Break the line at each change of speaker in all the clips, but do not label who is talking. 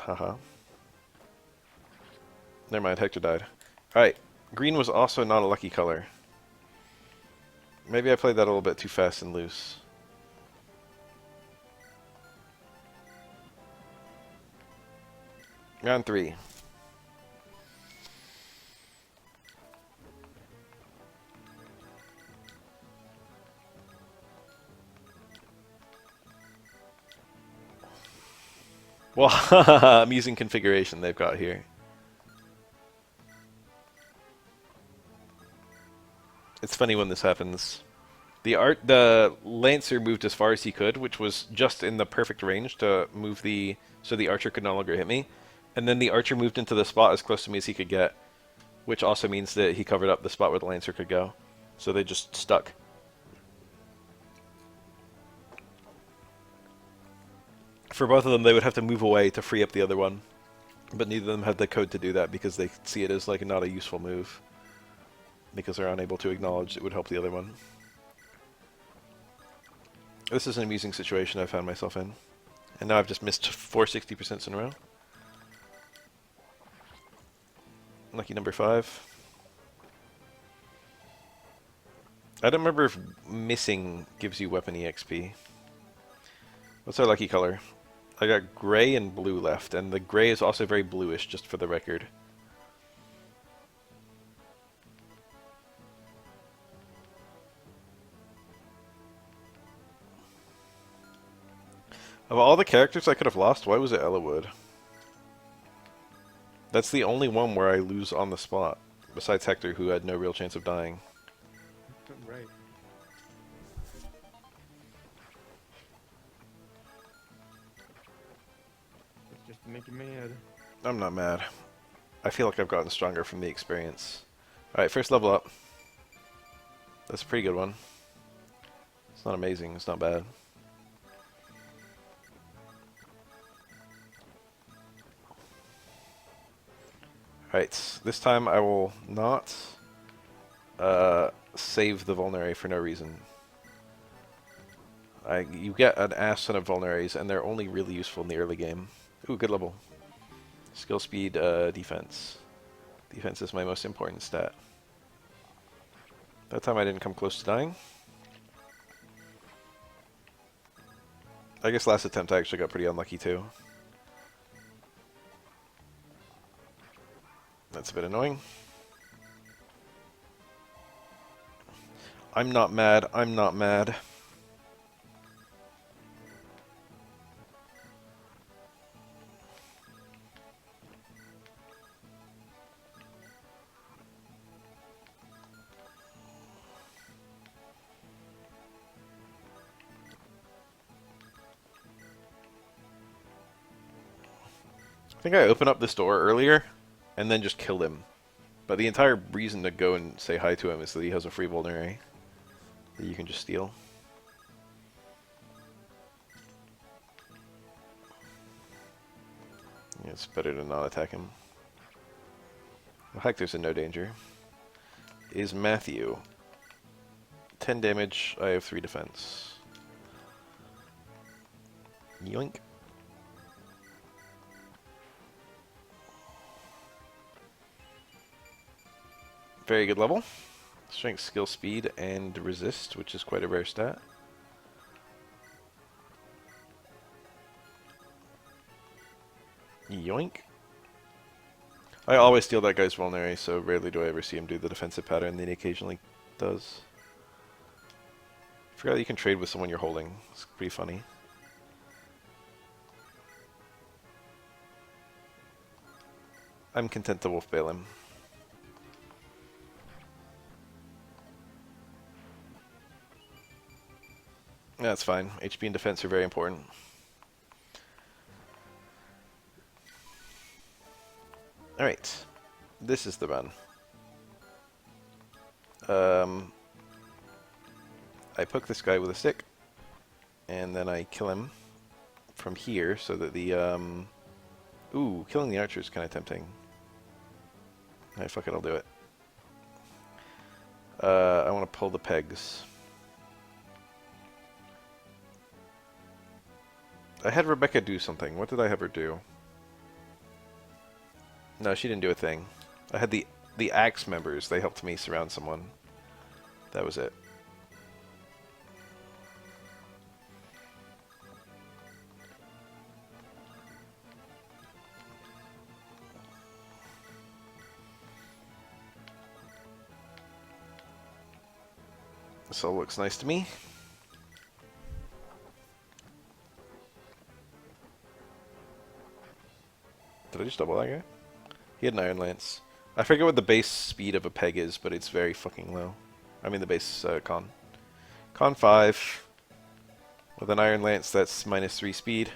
Haha. Never mind, Hector died. Alright, green was also not a lucky color. Maybe I played that a little bit too fast and loose. Round 3. Well, amusing configuration they've got here. It's funny when this happens. The Lancer moved as far as he could, which was just in the perfect range to move so the Archer could no longer hit me. And then the Archer moved into the spot as close to me as he could get, which also means that he covered up the spot where the Lancer could go. So they just stuck. For both of them, they would have to move away to free up the other one. But neither of them had the code to do that because they see it as like not a useful move. Because they're unable to acknowledge it would help the other one. This is an amusing situation I found myself in. And now I've just missed 4 60% in a row. Lucky number 5. I don't remember if missing gives you weapon EXP. What's our lucky color? I got gray and blue left, and the gray is also very bluish, just for the record. Of all the characters I could have lost, why was it Ellawood? That's the only one where I lose on the spot, besides Hector, who had no real chance of dying.
Right. It's just to make you mad.
I'm not mad. I feel like I've gotten stronger from the experience. Alright, first level up. That's a pretty good one. It's not amazing, it's not bad. Alright, this time I will not save the Vulnerary for no reason. You get an ass ton of Vulneraries, and they're only really useful in the early game. Ooh, good level. Skill, speed, defense. Defense is my most important stat. That time I didn't come close to dying. I guess last attempt I actually got pretty unlucky too. That's a bit annoying. I'm not mad, I'm not mad. I think I opened up this door earlier and then just killed him. But the entire reason to go and say hi to him is that he has a free vulnerary that you can just steal. Yeah, it's better to not attack him. Well, Hector's in no danger. Is Matthew. 10 damage, I have 3 defense. Yoink. Very good level. Strength, skill, speed, and resist, which is quite a rare stat. Yoink. I always steal that guy's vulnerary, so rarely do I ever see him do the defensive pattern that he occasionally does. I forgot that you can trade with someone you're holding. It's pretty funny. I'm content to wolf bail him. That's fine. HP and defense are very important. Alright. This is the run. I poke this guy with a stick, and then I kill him from here so that the, ooh, killing the archer is kind of tempting. Alright, fuck it, I'll do it. I want to pull the pegs. I had Rebecca do something. What did I have her do? No, she didn't do a thing. I had the axe members. They helped me surround someone. That was it. This all looks nice to me. Did I just double that guy? He had an Iron Lance. I forget what the base speed of a peg is, but it's very fucking low. I mean the base con. Con 5. With an Iron Lance, that's -3 speed.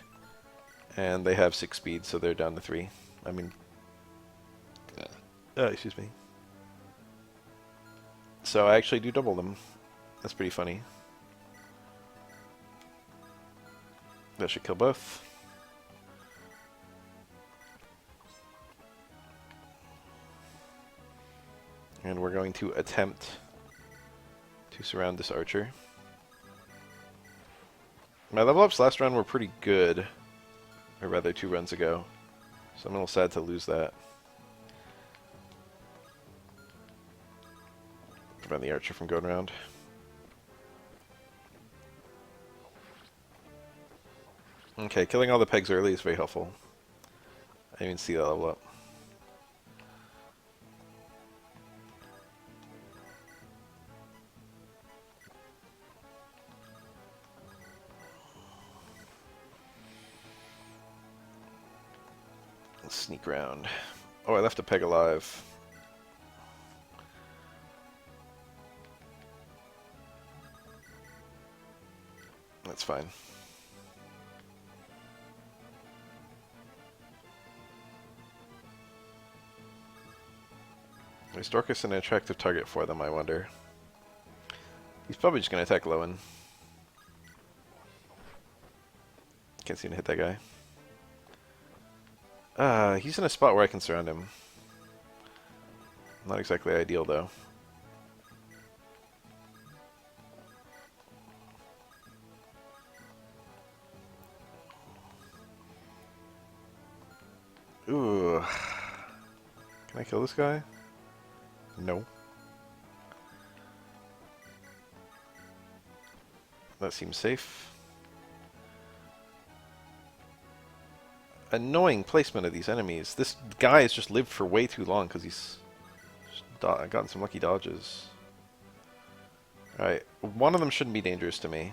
And they have 6 speed, so they're down to 3. I mean... excuse me. So I actually do double them. That's pretty funny. That should kill both. And we're going to attempt to surround this archer. My level ups last round were pretty good. Or rather 2 runs ago. So I'm a little sad to lose that. Prevent the archer from going around. Okay, killing all the pegs early is very helpful. I didn't even see that level up. Let's sneak around. Oh, I left a peg alive. That's fine. Is Dorcas an attractive target for them, I wonder? He's probably just going to attack Lowen. Can't seem to hit that guy. He's in a spot where I can surround him. Not exactly ideal, though. Ooh. Can I kill this guy? No. That seems safe. Annoying placement of these enemies. This guy has just lived for way too long because he's gotten some lucky dodges. Alright, one of them shouldn't be dangerous to me.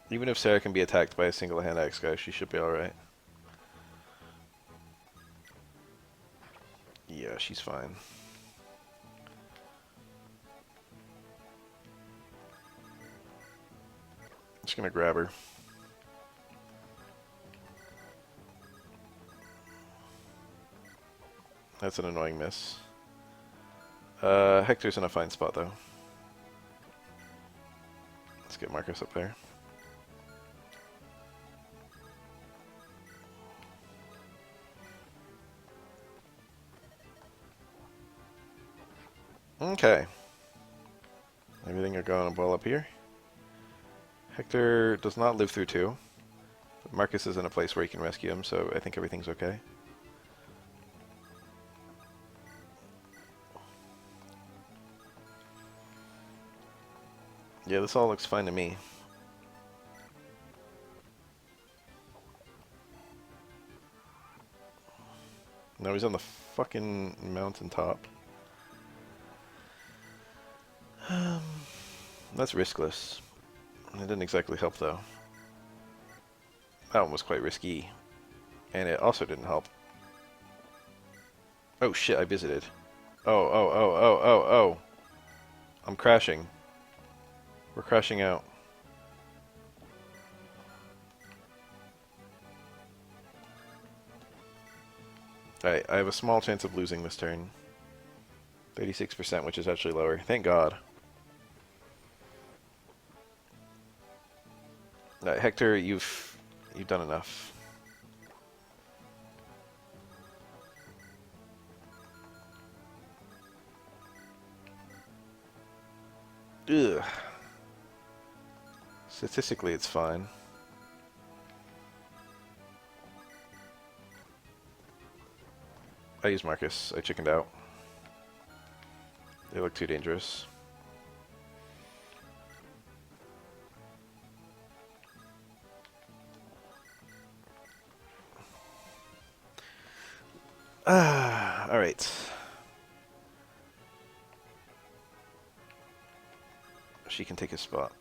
Even if Sarah can be attacked by a single hand axe guy, she should be alright. Yeah, she's fine. Just gonna grab her. That's an annoying miss. Hector's in a fine spot, though. Let's get Marcus up there. Okay. Everything are going well up here. Hector does not live through 2. But Marcus is in a place where he can rescue him, so I think everything's okay. Yeah, this all looks fine to me. No, he's on the fucking mountaintop. That's riskless. It didn't exactly help, though. That one was quite risky. And it also didn't help. Oh shit, I visited. Oh. I'm crashing. We're crashing out. Alright, I have a small chance of losing this turn. 36%, which is actually lower. Thank God. Hector, you've done enough. Ugh. Statistically, it's fine. I used Marcus. I chickened out. They look too dangerous. Alright. She can take his spot.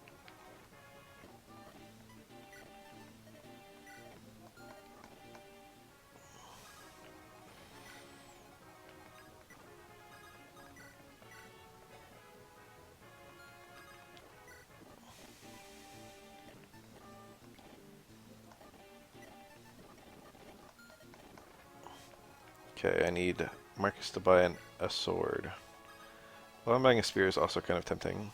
Okay, I need Marcus to buy a sword. Well, I'm buying a spear is also kind of tempting.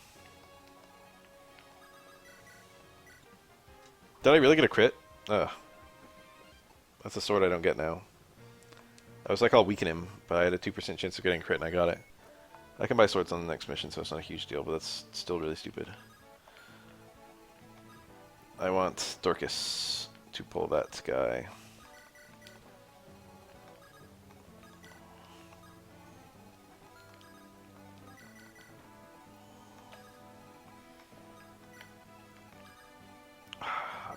Did I really get a crit? Ugh. That's a sword I don't get now. I was like, I'll weaken him, but I had a 2% chance of getting a crit and I got it. I can buy swords on the next mission, so it's not a huge deal, but that's still really stupid. I want Dorcas to pull that guy.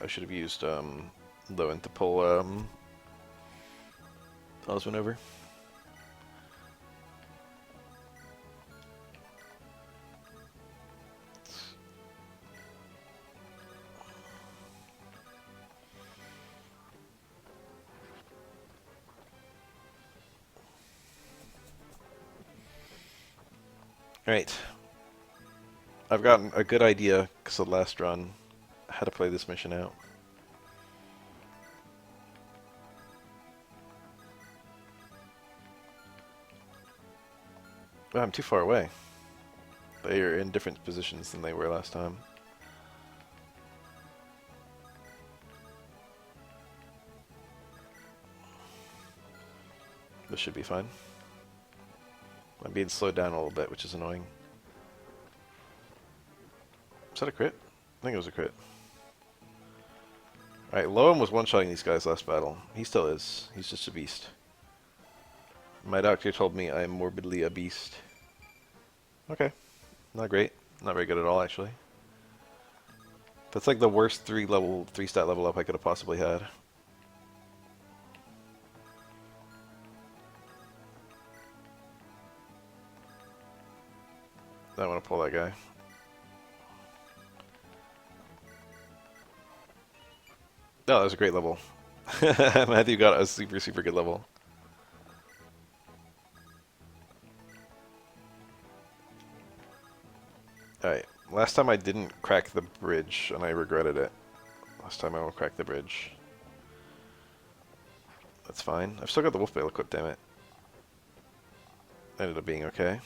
I should have used Lowen to pull Oswin over. Alright. I've gotten a good idea, because of the last run, how to play this mission out. Oh, I'm too far away. They are in different positions than they were last time. This should be fine. I'm being slowed down a little bit, which is annoying. Is that a crit? I think it was a crit. Alright, Loam was one-shotting these guys last battle. He still is. He's just a beast. My doctor told me I am morbidly a beast. Okay. Not great. Not very good at all, actually. That's like the worst 3-stat level up I could have possibly had. I want to pull that guy. Oh, that was a great level. Matthew got a super, super good level. Alright, last time I didn't crack the bridge, and I regretted it. Last time I will crack the bridge. That's fine. I've still got the wolf bale equipped, damn it. Ended up being okay.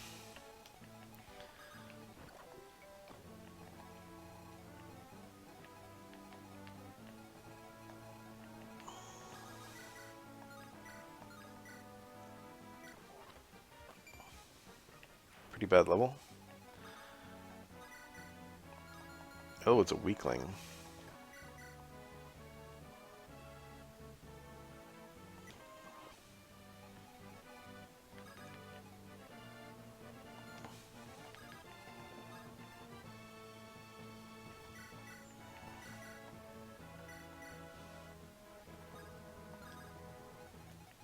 Pretty bad level. Oh, it's a weakling.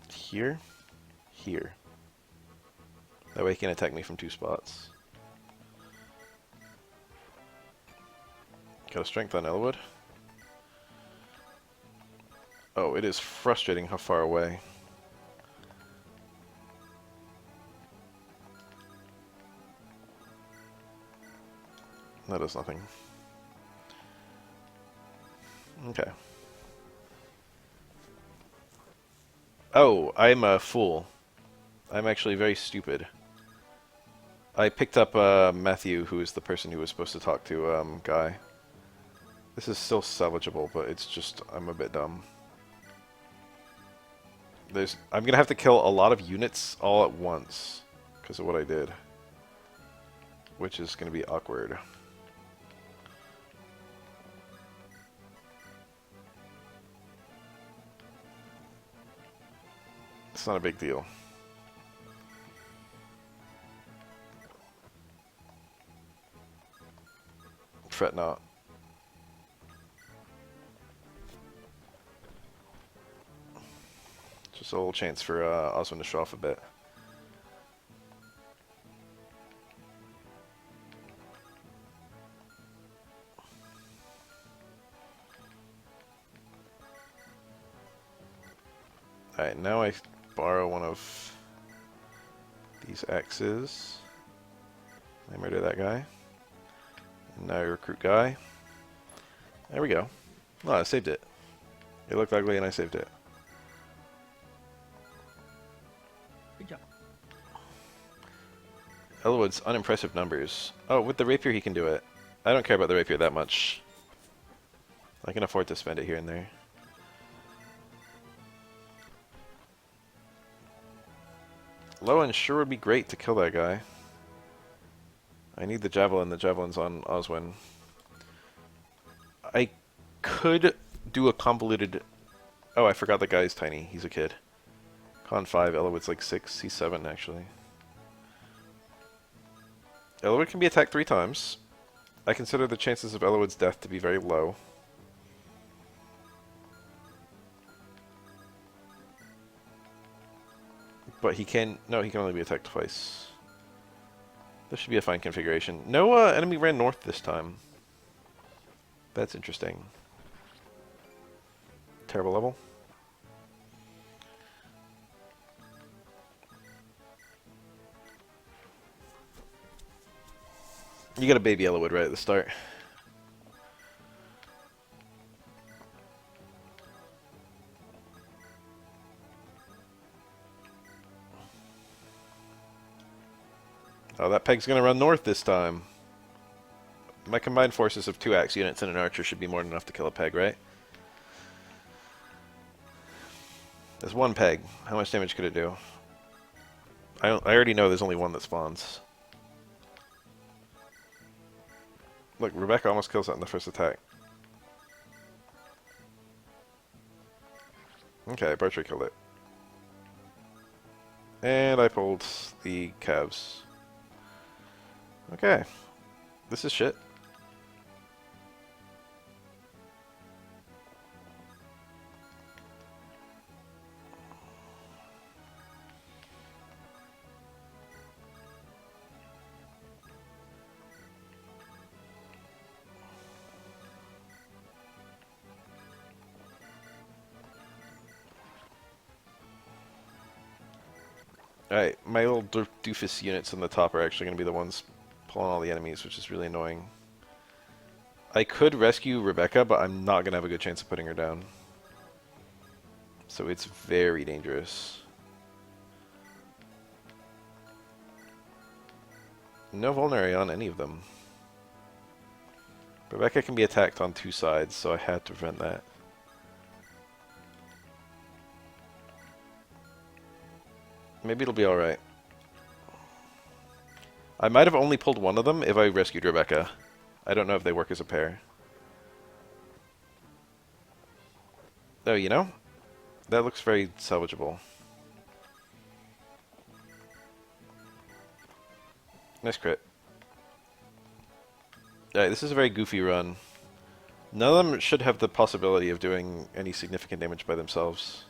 Here? Here. That way he can attack me from 2 spots. Got a strength on Elwood. Oh, it is frustrating how far away. That does nothing. Okay. Oh, I'm a fool. I'm actually very stupid. I picked up Matthew, who is the person who was supposed to talk to Guy. This is still salvageable, but it's just, I'm a bit dumb. I'm gonna have to kill a lot of units all at once because of what I did, which is gonna be awkward. It's not a big deal. fret not. Just a little chance for Oswin to show off a bit. Alright, now I borrow one of these X's. I murder that guy. And now I recruit guy. There we go. Oh, I saved it. It looked ugly and I saved it.
Good job.
Elwood's unimpressive numbers. Oh, with the rapier he can do it. I don't care about the rapier that much. I can afford to spend it here and there. Lowen sure would be great to kill that guy. I need the javelin. The javelin's on Oswin. I could do a convoluted... Oh, I forgot the guy's tiny. He's a kid. Con 5, Elwood's like 6. He's 7, actually. Elwood can be attacked 3 times. I consider the chances of Elwood's death to be very low. But he can... No, he can only be attacked twice. This should be a fine configuration. No enemy ran north this time. That's interesting. Terrible level. You got a baby Elwood right at the start. Oh, that peg's gonna run north this time. My combined forces of 2 axe units and an archer should be more than enough to kill a peg, right? There's 1 peg. How much damage could it do? I already know there's only 1 that spawns. Look, Rebecca almost kills that in the first attack. Okay, Barcher killed it. And I pulled the calves. Okay. This is shit. Alright, my little doofus units on the top are actually going to be the ones pulling all the enemies, which is really annoying. I could rescue Rebecca, but I'm not going to have a good chance of putting her down. So it's very dangerous. No vulnerary on any of them. Rebecca can be attacked on 2 sides, so I had to prevent that. Maybe it'll be alright. I might have only pulled one of them if I rescued Rebecca. I don't know if they work as a pair. Oh, you know? That looks very salvageable. Nice crit. Alright, this is a very goofy run. None of them should have the possibility of doing any significant damage by themselves.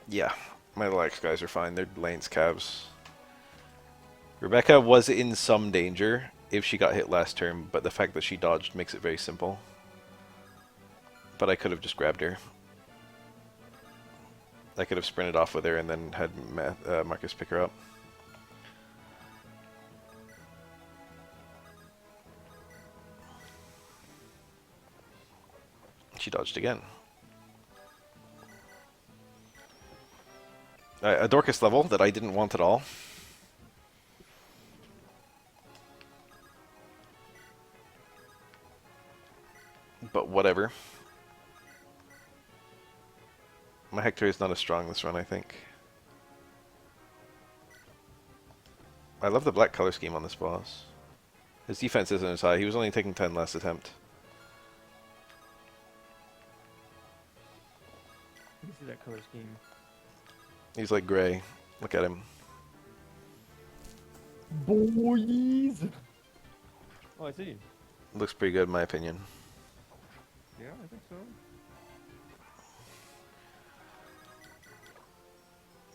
Yeah, my little X guys are fine. They're Lane's calves. Rebecca was in some danger if she got hit last turn, but the fact that she dodged makes it very simple. But I could have just grabbed her. I could have sprinted off with her and then had Marcus pick her up. She dodged again. A Dorcas level that I didn't want at all. But whatever. My Hector is not as strong this run, I think. I love the black color scheme on this boss. His defense isn't as high. He was only taking 10 last attempt.
Let me see that color scheme.
He's like gray. Look at him.
Boys! Oh, I see.
Looks pretty good in my opinion.
Yeah, I think so.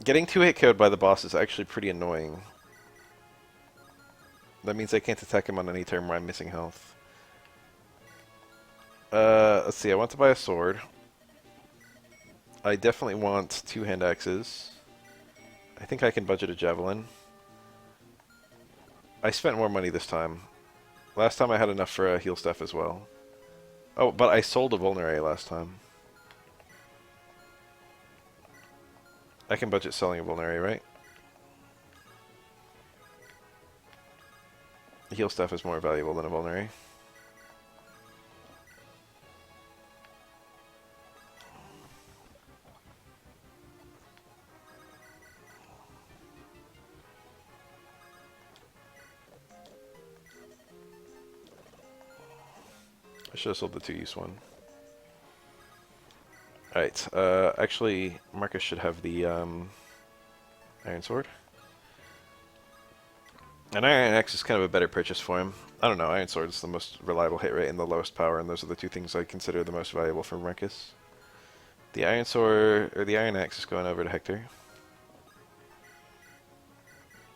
Getting 2-hit KO'd by the boss is actually pretty annoying. That means I can't attack him on any turn where I'm missing health. Let's see, I want to buy a sword. I definitely want 2 hand axes. I think I can budget a javelin. I spent more money this time. Last time I had enough for a heal stuff as well. Oh, but I sold a vulnerary last time. I can budget selling a vulnerary, right? The heal stuff is more valuable than a vulnerary. I should have sold the 2-use one. Alright, actually, Marcus should have the Iron Sword. An Iron Axe is kind of a better purchase for him. I don't know, Iron Sword is the most reliable hit rate and the lowest power, and those are the 2 things I consider the most valuable for Marcus. The Iron Sword, or the Iron Axe is going over to Hector.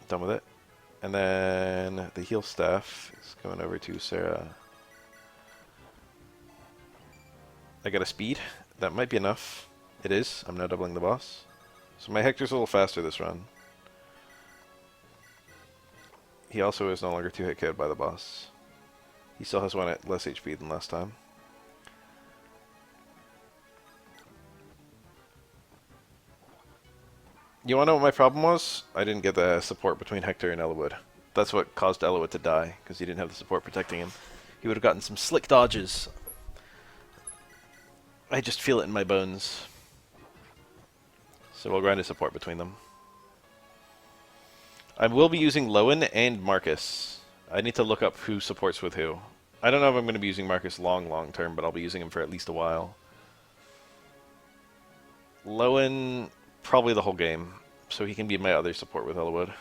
Done with it. And then the heal staff is going over to Sarah. I got a speed. That might be enough. It is. I'm now doubling the boss. So my Hector's a little faster this run. He also is no longer 2-hit KO'd by the boss. He still has 1 at less HP than last time. You wanna know what my problem was? I didn't get the support between Hector and Elowood. That's what caused Elowood to die, because he didn't have the support protecting him. He would have gotten some slick dodges. I just feel it in my bones. So we'll grind a support between them. I will be using Lowen and Marcus. I need to look up who supports with who. I don't know if I'm going to be using Marcus long term, but I'll be using him for at least a while. Lowen, probably the whole game, so he can be my other support with Elowood.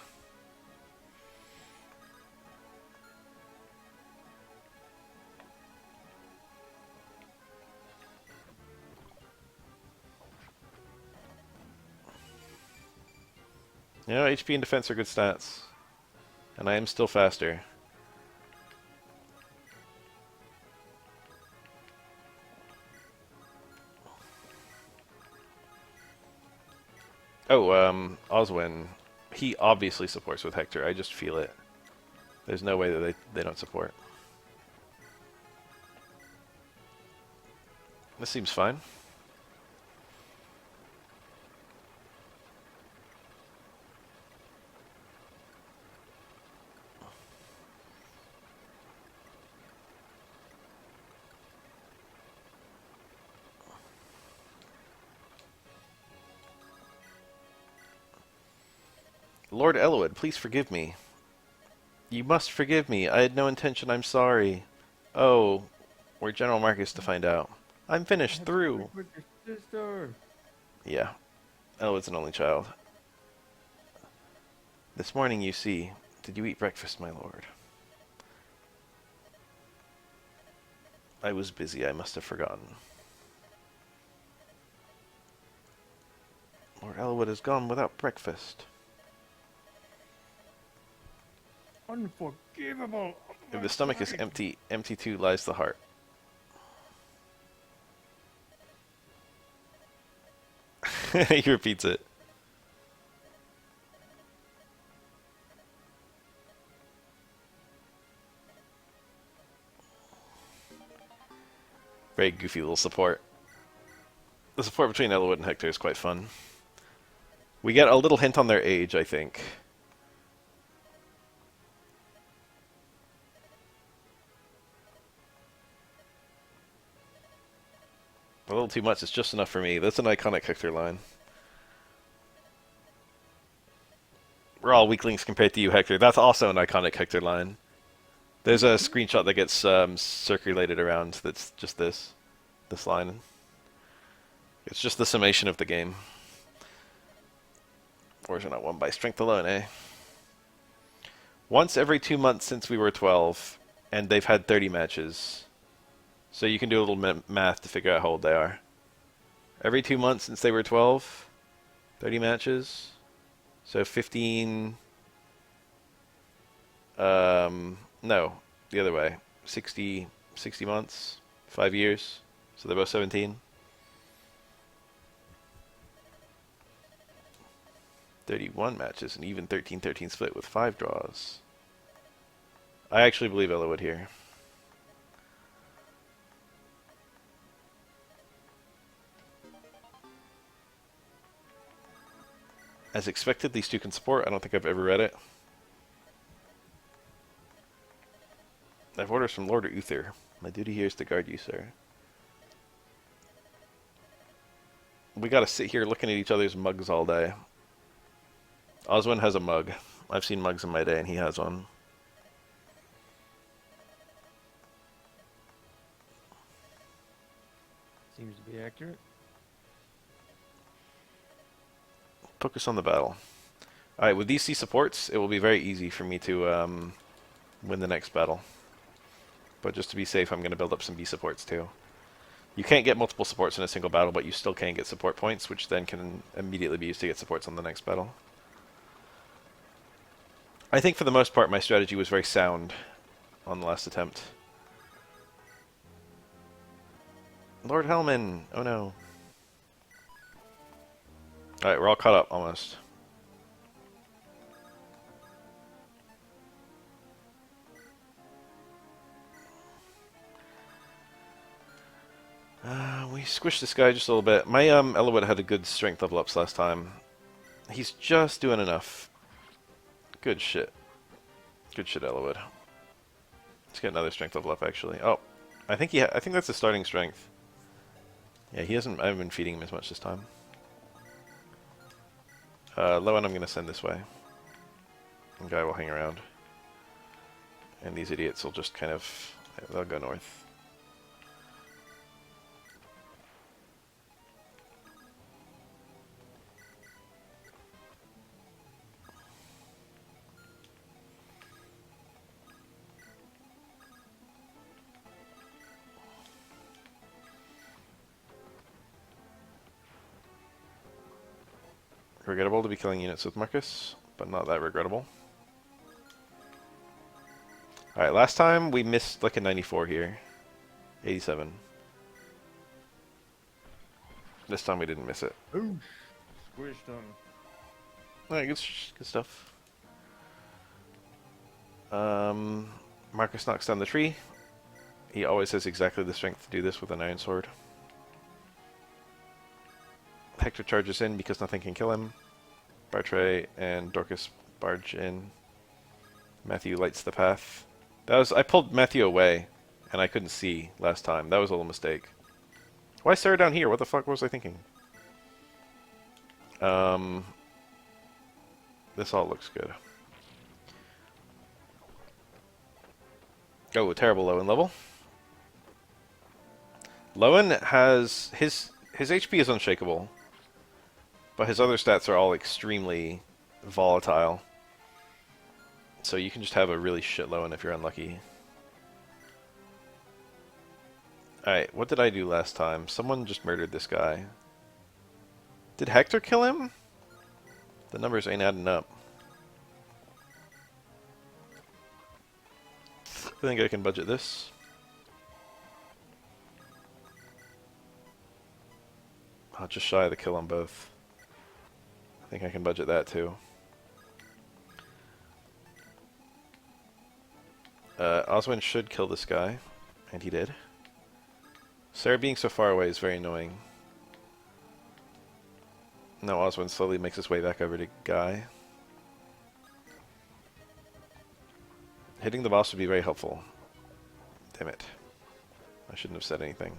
You know, HP and defense are good stats. And I am still faster. Oh, Oswin. He obviously supports with Hector. I just feel it. There's no way that they don't support. This seems fine. Lord Elowood, please forgive me. You must forgive me. I had no intention. I'm sorry. Oh, we're General Marcus to find out. I'm
I
finished
have to break
through.
with your sister.
Yeah, Elowood's an only child. This morning, you see. Did you eat breakfast, my lord? I was busy. I must have forgotten. Lord Elowood has gone without breakfast.
Unforgivable.
If the stomach is empty, empty too lies the heart. He repeats it. Very goofy little support. The support between Elowood and Hector is quite fun. We get a little hint on their age, I think. A little too much, it's just enough for me. That's an iconic Hector line. We're all weaklings compared to you, Hector. That's also an iconic Hector line. There's a screenshot that gets circulated around that's just this line. It's just the summation of the game. Wars are not won by strength alone, eh? Once every 2 months since we were 12, and they've had 30 matches. So you can do a little math to figure out how old they are. Every 2 months since they were 12, 30 matches. So 15. No, the other way. 60 months, 5 years. So they're both 17. 31 matches, and even 13-13 split with 5 draws. I actually believe Ella would here. As expected, these two can support. I don't think I've ever read it. I have orders from Lord Uther. My duty here is to guard you, sir. We gotta sit here looking at each other's mugs all day. Oswin has a mug. I've seen mugs in my day, and he has one.
Seems to be accurate.
Focus on the battle. Alright, with these C supports, it will be very easy for me to win the next battle. But just to be safe, I'm going to build up some B supports too. You can't get multiple supports in a single battle, but you still can get support points, which then can immediately be used to get supports on the next battle. I think for the most part my strategy was very sound on the last attempt. Lord Hellman! Oh no. Alright, we're all caught up, almost. We squished this guy just a little bit. My Elowood had a good strength level ups last time. He's just doing enough. Good shit. Good shit, Elowood. Let's get another strength level up, actually. Oh, I think I think that's the starting strength. Yeah, he hasn't. I haven't been feeding him as much this time. Lowen, I'm gonna send this way. And guy will hang around. And these idiots will just kind of. They'll go north. Regrettable to be killing units with Marcus, but not that regrettable. Alright, last time we missed like a 94 here. 87. This time we didn't miss it.
Ooh, squished him.
Alright, good stuff. Marcus knocks down the tree. He always has exactly the strength to do this with an iron sword. Hector charges in because nothing can kill him. Bartray and Dorcas barge in. Matthew lights the path. I pulled Matthew away, and I couldn't see last time. That was a little mistake. Why is Sarah down here? What the fuck was I thinking? This all looks good. Oh, a terrible Lowen level. Lowen has his HP is unshakable, but his other stats are all extremely volatile. So you can just have a really shit Lowen if you're unlucky. Alright, what did I do last time? Someone just murdered this guy. Did Hector kill him? The numbers ain't adding up. I think I can budget this. I'll just shy of the kill on both. I think I can budget that too. Oswin should kill this guy, and he did. Sarah being so far away is very annoying. Now Oswin slowly makes his way back over to Guy. Hitting the boss would be very helpful. Damn it. I shouldn't have said anything.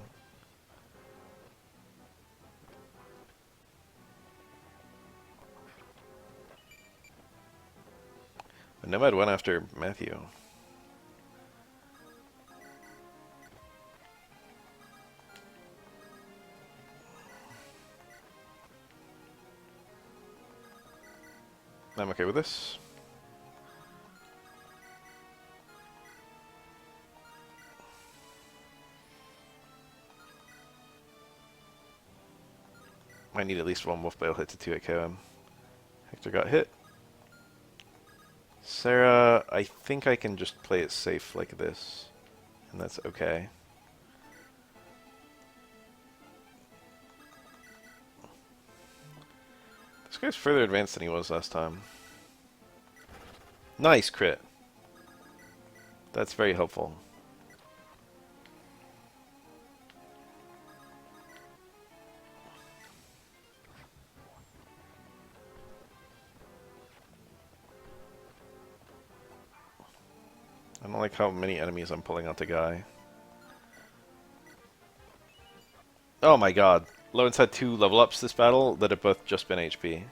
But Nomad went after Matthew. I'm okay with this. Might need at least one Wolf Bale hit to 2-hit KO him. Hector got hit. Sarah, I think I can just play it safe like this. And that's okay. This guy's further advanced than he was last time. Nice crit. That's very helpful. I don't like how many enemies I'm pulling out the guy. Oh my god. Lowen's had 2 level ups this battle that have both just been HP.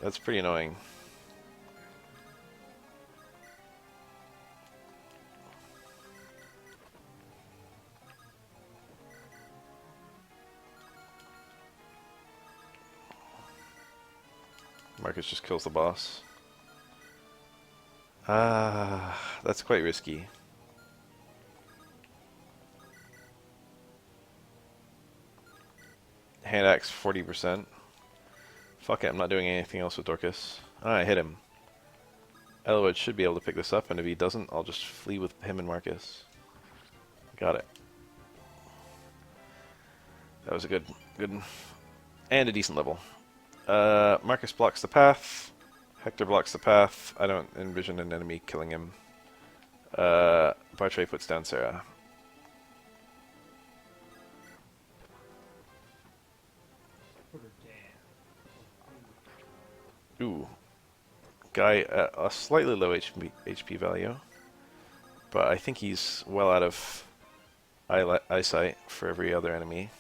That's pretty annoying. Marcus just kills the boss. Ah, that's quite risky. Hand axe 40%. Fuck it, I'm not doing anything else with Dorcas. Ah, I hit him. Elwood should be able to pick this up, and if he doesn't, I'll just flee with him and Marcus. Got it. That was a good, and a decent level. Marcus blocks the path. Hector blocks the path. I don't envision an enemy killing him. Bartray puts down Sarah. Ooh. Guy at a slightly low HP value. But I think he's well out of eyesight for every other enemy.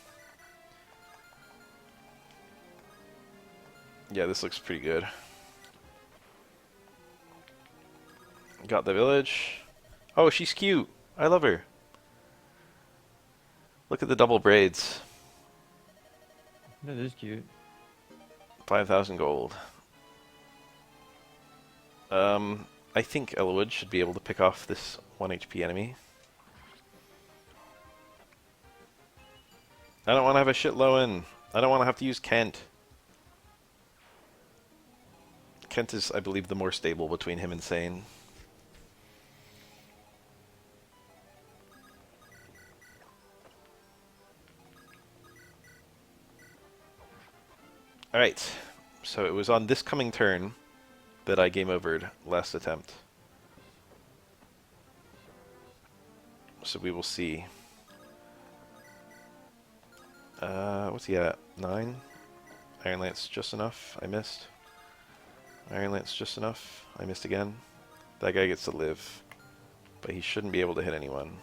Yeah, this looks pretty good. Got the village. Oh, she's cute. I love her. Look at the double braids.
That is cute.
5,000 gold. I think Elwood should be able to pick off this 1 HP enemy. I don't want to have a shit Lowen. I don't want to have to use Kent. Kent is, I believe, the more stable between him and Sane. Alright, so it was on this coming turn that I game overed last attempt. So we will see. What's he at? 9? Iron Lance just enough. I missed. Iron Lance just enough. I missed again. That guy gets to live. But he shouldn't be able to hit anyone.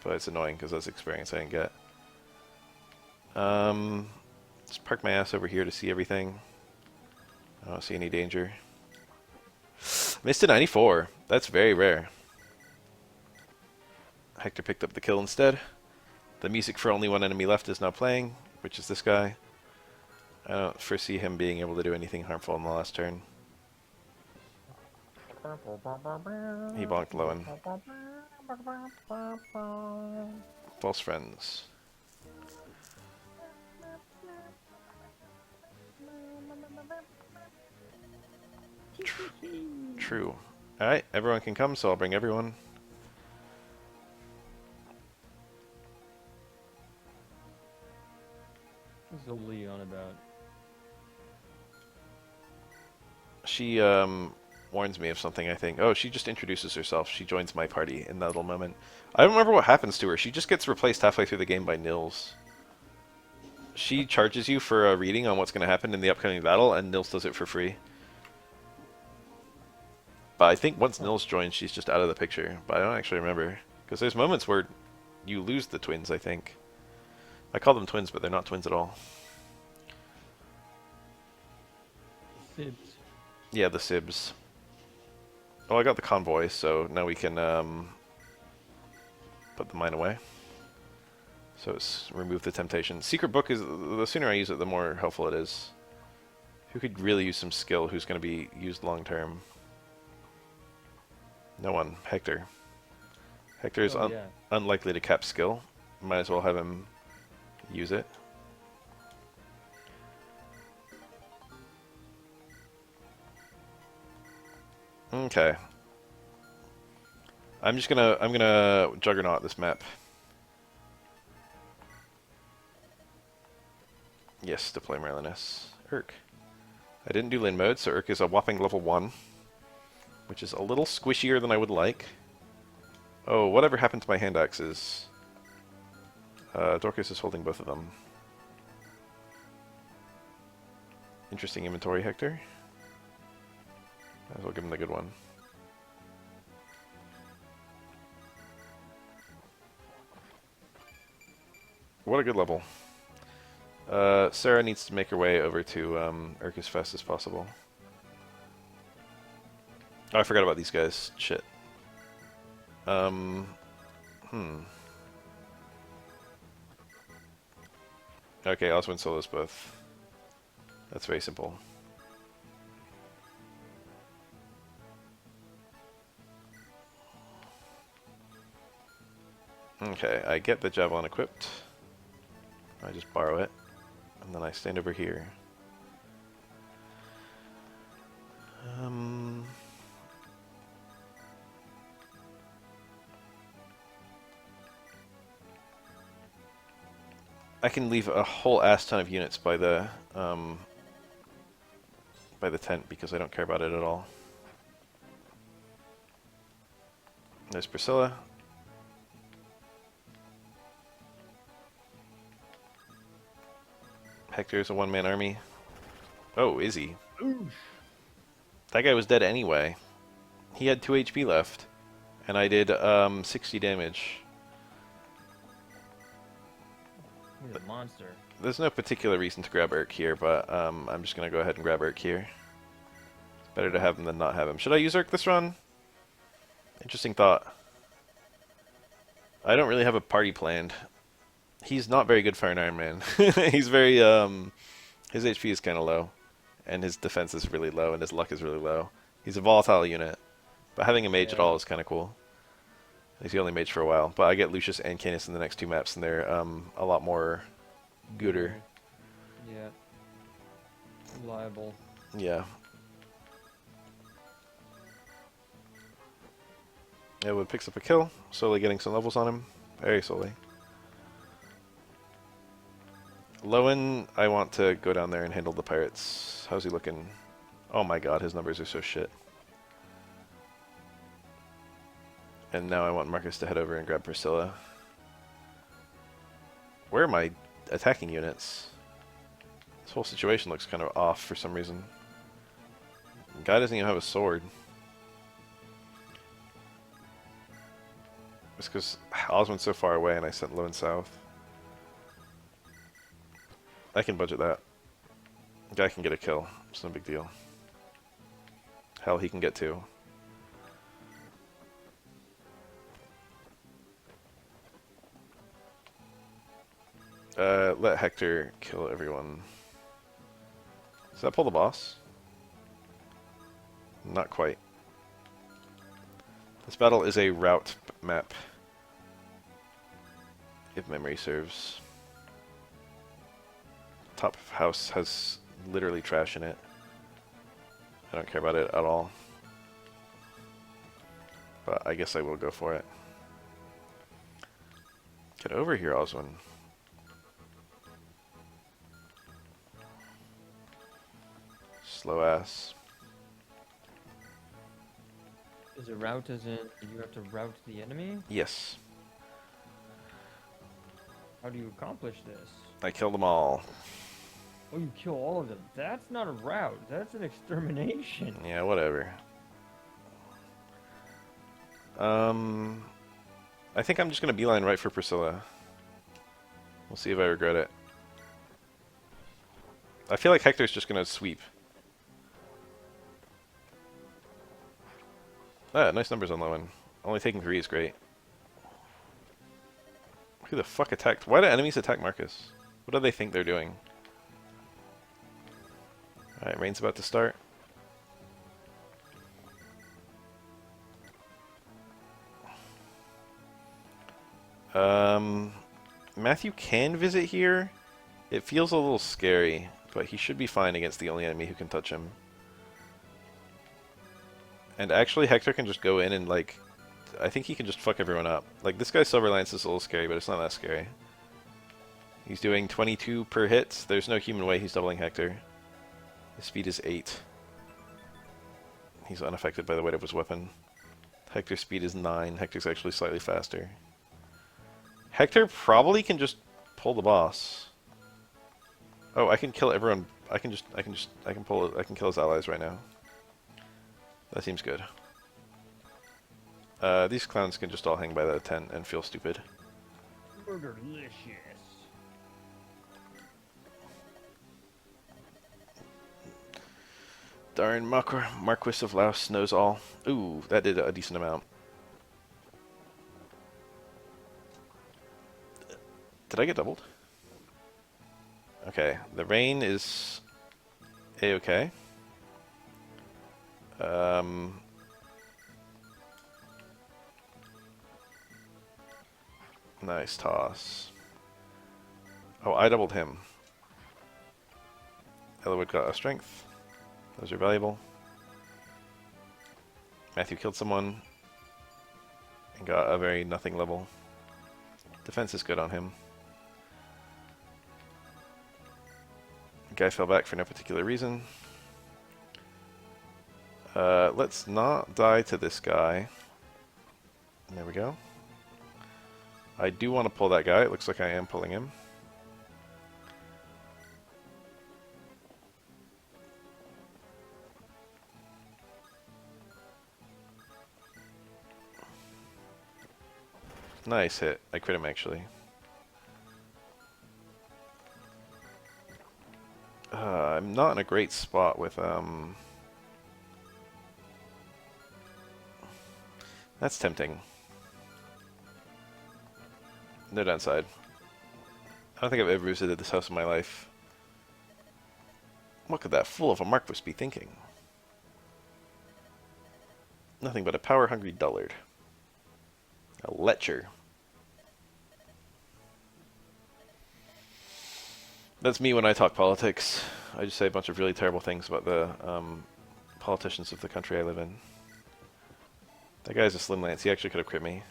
But it's annoying because that's experience I didn't get. Just park my ass over here to see everything. I don't see any danger. Missed a 94. That's very rare. Hector picked up the kill instead. The music for only 1 enemy left is now playing, which is this guy. I don't foresee him being able to do anything harmful in the last turn. He bonked Lowen. False friends. True. Alright, everyone can come, so I'll bring everyone.
What's the Leon about?
She warns me of something, I think. Oh, she just introduces herself. She joins my party in that little moment. I don't remember what happens to her. She just gets replaced halfway through the game by Nils. She charges you for a reading on what's going to happen in the upcoming battle, and Nils does it for free. But I think once Nils joins, she's just out of the picture. But I don't actually remember. Because there's moments where you lose the twins, I think. I call them twins, but they're not twins at all.
Sibs.
Yeah, the Sibs. Oh, I got the convoy, so now we can put the mine away. So it's remove the temptation. Secret book is, the sooner I use it, the more helpful it is. Who could really use some skill who's going to be used long term? No one. Hector. Hector is unlikely to cap skill. Might as well have him use it. Okay. I'm gonna juggernaut this map. Yes, deploy Merlinus. Urk. I didn't do Lin mode, so Urk is a whopping level 1, which is a little squishier than I would like. Oh, whatever happened to my hand axes? Dorcas is holding both of them. Interesting inventory, Hector. Might as well give him the good one. What a good level. Sarah needs to make her way over to Urk as fast as possible. Oh, I forgot about these guys. Shit. Okay, Oswin solos both. That's very simple. Okay, I get the javelin equipped. I just borrow it, and then I stand over here. I can leave a whole ass ton of units by the tent because I don't care about it at all. There's Priscilla. Hector's a one-man army. Oh, is he?
Oof.
That guy was dead anyway. He had 2 HP left, and I did 60 damage.
He's a monster.
There's no particular reason to grab Urk here, but I'm just going to go ahead and grab Urk here. It's better to have him than not have him. Should I use Urk this run? Interesting thought. I don't really have a party planned. He's not very good for an Iron Man. He's very, his HP is kind of low, and his defense is really low, and his luck is really low. He's a volatile unit, but having a mage at all is kind of cool. He's the only mage for a while, but I get Lucius and Canis in the next 2 maps, and they're a lot more gooder.
Yeah. Reliable.
Yeah. Edward picks up a kill, slowly getting some levels on him. Very slowly. Lowen, I want to go down there and handle the pirates. How's he looking? Oh my god, his numbers are so shit. And now I want Marcus to head over and grab Priscilla. Where are my attacking units? This whole situation looks kind of off for some reason. The guy doesn't even have a sword. It's because Osmond's so far away and I sent Lowen south. I can budget that. The guy can get a kill. It's no big deal. Hell, he can get 2. Let Hector kill everyone. Does that pull the boss? Not quite. This battle is a route map, if memory serves. Top house has literally trash in it. I don't care about it at all. But I guess I will go for it. Get over here, Oswin. Slow ass.
Is it route as in you have to route the enemy?
Yes.
How do you accomplish this?
I killed them all.
Oh, you kill all of them. That's not a route. That's an extermination.
Yeah, whatever. I think I'm just gonna beeline right for Priscilla. We'll see if I regret it. I feel like Hector's just gonna sweep. Ah, nice numbers on Lowen. Only taking 3 is great. Who the fuck attacked? Why do enemies attack Marcus? What do they think they're doing? Alright, rain's about to start. Matthew can visit here. It feels a little scary, but he should be fine against the only enemy who can touch him. And actually, Hector can just go in and, like, I think he can just fuck everyone up. Like, this guy's Silver Lance is a little scary, but it's not that scary. He's doing 22 per hit. There's no human way he's doubling Hector. His speed is 8. He's unaffected by the weight of his weapon. Hector's speed is 9. Hector's actually slightly faster. Hector probably can just pull the boss. Oh, I can kill everyone. I can kill his allies right now. That seems good. These clowns can just all hang by the tent and feel stupid.
Murderlicious.
Darn Marquis of Laos knows all. Ooh, that did a decent amount. Did I get doubled? Okay, the rain is a-okay. Nice toss. Oh, I doubled him. Elowood got a strength. Those are valuable. Matthew killed someone and got a very nothing level. Defense is good on him. Guy fell back for no particular reason. Let's not die to this guy. There we go. I do want to pull that guy. It looks like I am pulling him. Nice hit. I crit him actually. I'm not in a great spot with That's tempting. No downside. I don't think I've ever visited this house in my life. What could that fool of a Marquis be thinking? Nothing but a power-hungry dullard. A lecher. That's me when I talk politics. I just say a bunch of really terrible things about the politicians of the country I live in. That guy's a Slim Lance. He actually could have crit me.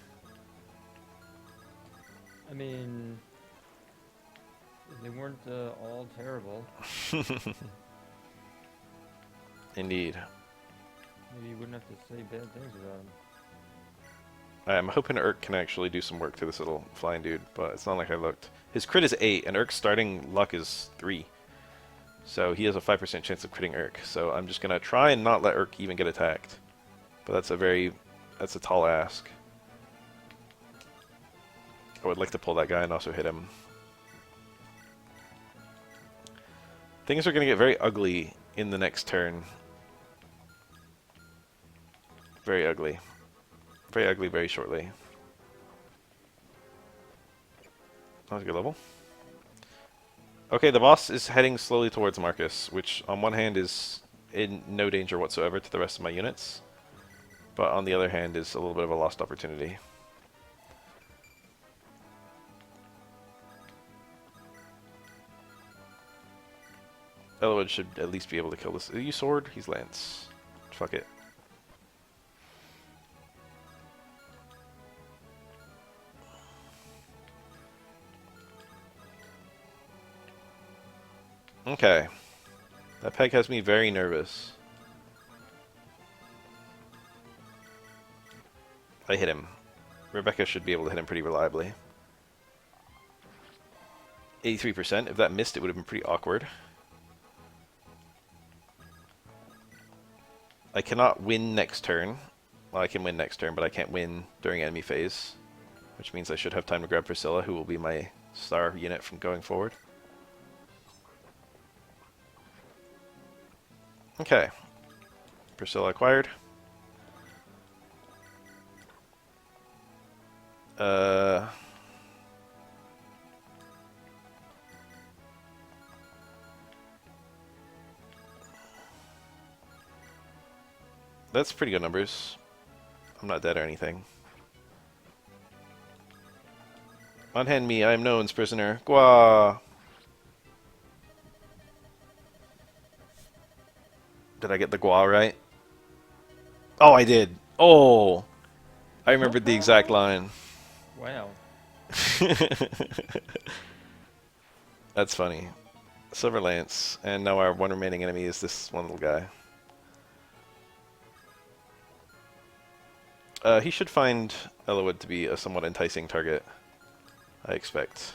I mean, they weren't all terrible.
Indeed.
Maybe you wouldn't have to say bad things about him.
I'm hoping Urk can actually do some work to this little flying dude, but it's not like I looked. His crit is 8, and Urk's starting luck is 3. So he has a 5% chance of critting Urk. So I'm just going to try and not let Urk even get attacked. But that's a tall ask. I would like to pull that guy and also hit him. Things are going to get very ugly in the next turn. Very ugly. Very ugly very shortly. That was a good level. Okay, the boss is heading slowly towards Marcus, which on one hand is in no danger whatsoever to the rest of my units, but on the other hand is a little bit of a lost opportunity. Elowood should at least be able to kill this. Are you sword? He's lance. Fuck it. Okay. That peg has me very nervous. I hit him. Rebecca should be able to hit him pretty reliably. 83%. If that missed, it would have been pretty awkward. I cannot win next turn. Well, I can win next turn, but I can't win during enemy phase. Which means I should have time to grab Priscilla, who will be my star unit from going forward. Okay. Priscilla acquired. That's pretty good numbers. I'm not dead or anything. Unhand me, I am no one's prisoner. Gwa! Did I get the gua right? Oh, I did. Oh, I remembered the exact line.
Wow.
That's funny. Silver Lance, and now our one remaining enemy is this one little guy. He should find Elowood to be a somewhat enticing target, I expect.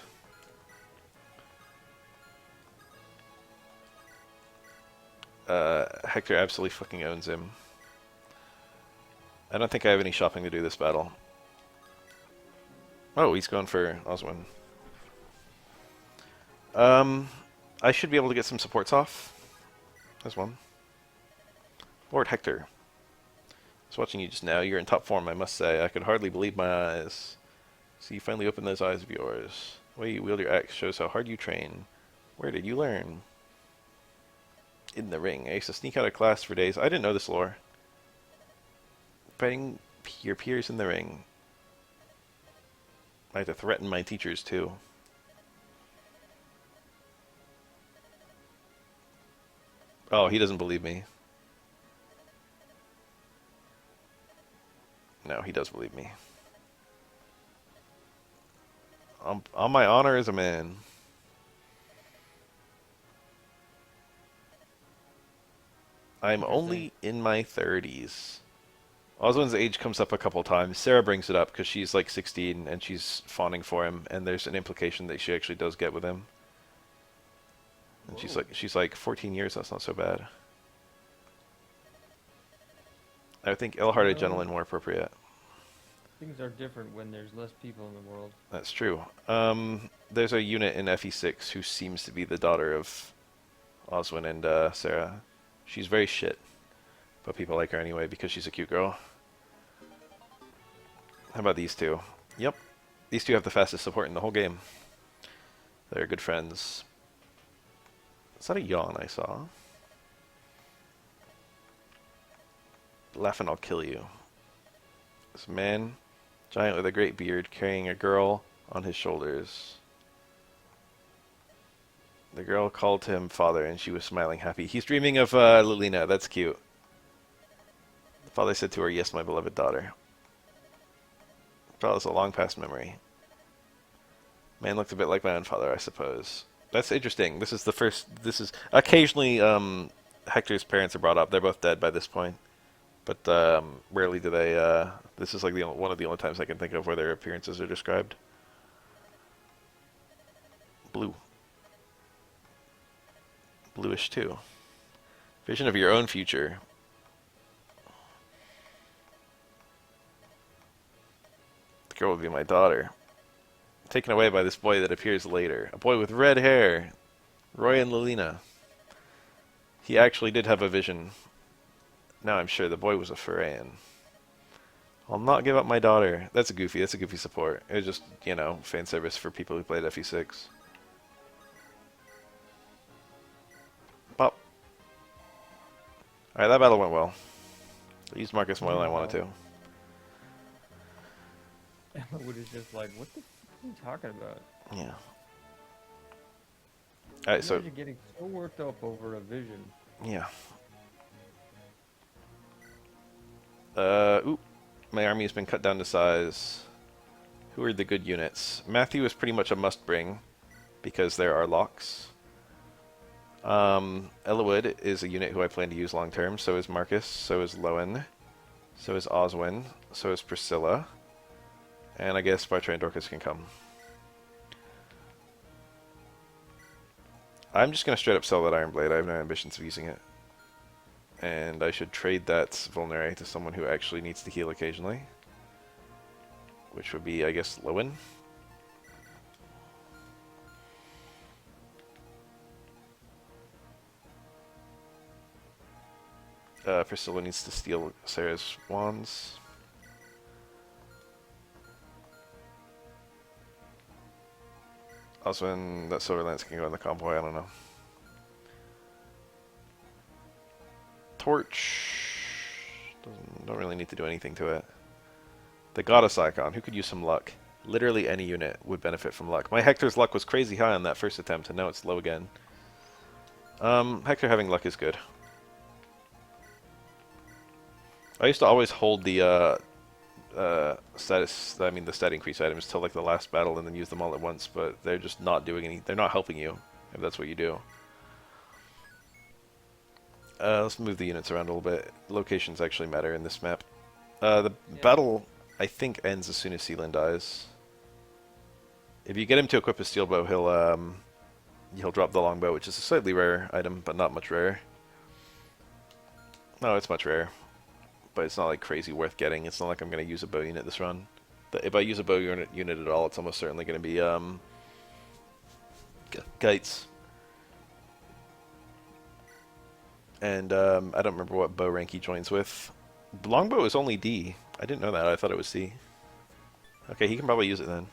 Hector absolutely fucking owns him. I don't think I have any shopping to do this battle. Oh, he's going for Oswin. I should be able to get some supports off. There's one. Lord Hector. I was watching you just now. You're in top form, I must say. I could hardly believe my eyes. See, you finally opened those eyes of yours. The way you wield your axe shows how hard you train. Where did you learn? In the ring. I used to sneak out of class for days. I didn't know this lore. Fighting your peers in the ring. I had to threaten my teachers, too. Oh, he doesn't believe me. No, he does believe me. On my honor as a man. I'm only in my 30s. Oswin's age comes up a couple times. Sarah brings it up because she's like 16 and she's fawning for him, and there's an implication that she actually does get with him. And
Whoa.
she's like 14 years. That's not so bad. I think ill-hearted gentleman more appropriate.
Things are different when there's less people in the world.
That's true. There's a unit in FE6 who seems to be the daughter of Oswin and Sarah. She's very shit, but people like her anyway because she's a cute girl. How about these two? Yep. These two have the fastest support in the whole game. They're good friends. Is that a yawn I saw? Laughing, I'll kill you. This man, giant with a great beard, carrying a girl on his shoulders. The girl called to him father, and she was smiling happy. He's dreaming of Lilina. That's cute. The father said to her, "Yes, my beloved daughter." Father's a long past memory. Man looked a bit like my own father, I suppose. That's interesting. This is the first. This is occasionally Hector's parents are brought up. They're both dead by this point, but rarely do they. This is like one of the only times I can think of where their appearances are described. Blue. Bluish too. Vision of your own future. The girl will be my daughter. Taken away by this boy that appears later. A boy with red hair. Roy and Lilina. He actually did have a vision. Now I'm sure the boy was a Ferayan. I'll not give up my daughter. That's a goofy support. It was just, you know, fan service for people who played FE6. Pop. Alright, that battle went well. I used Marcus more than I wanted to.
Elwood is just like, what the fuck are you talking about?
Yeah. Alright, so...
You're getting so worked up over a vision.
Yeah. Ooh. My army has been cut down to size. Who are the good units? Matthew is pretty much a must-bring, because there are locks. Elowood is a unit who I plan to use long-term. So is Marcus. So is Lowen. So is Oswin. So is Priscilla. And I guess Bartra and Dorcas can come. I'm just going to straight up sell that Iron Blade. I have no ambitions of using it. And I should trade that Vulnerary to someone who actually needs to heal occasionally. Which would be, I guess, Lowen. Priscilla needs to steal Sarah's wands. Also, when that Silver Lance can go in the convoy, I don't know. Torch. Don't really need to do anything to it. The Goddess Icon. Who could use some luck? Literally any unit would benefit from luck. My Hector's luck was crazy high on that first attempt, and now it's low again. Hector having luck is good. I used to always hold the status, I mean the stat increase items till like the last battle and then use them all at once, but they're just not doing any, they're not helping you if that's what you do. Let's move the units around a little bit. Locations actually matter in this map. The
Yeah.
battle, I think, ends as soon as Sealand dies. If you get him to equip his steel bow, he'll drop the longbow, which is a slightly rare item, but not much rarer. No, it's much rarer, but it's not like crazy worth getting. It's not like I'm going to use a bow unit this run. If I use a bow unit at all, it's almost certainly going to be kites. And I don't remember what bow rank he joins with. Longbow is only D. I didn't know that. I thought it was C. Okay, he can probably use it then.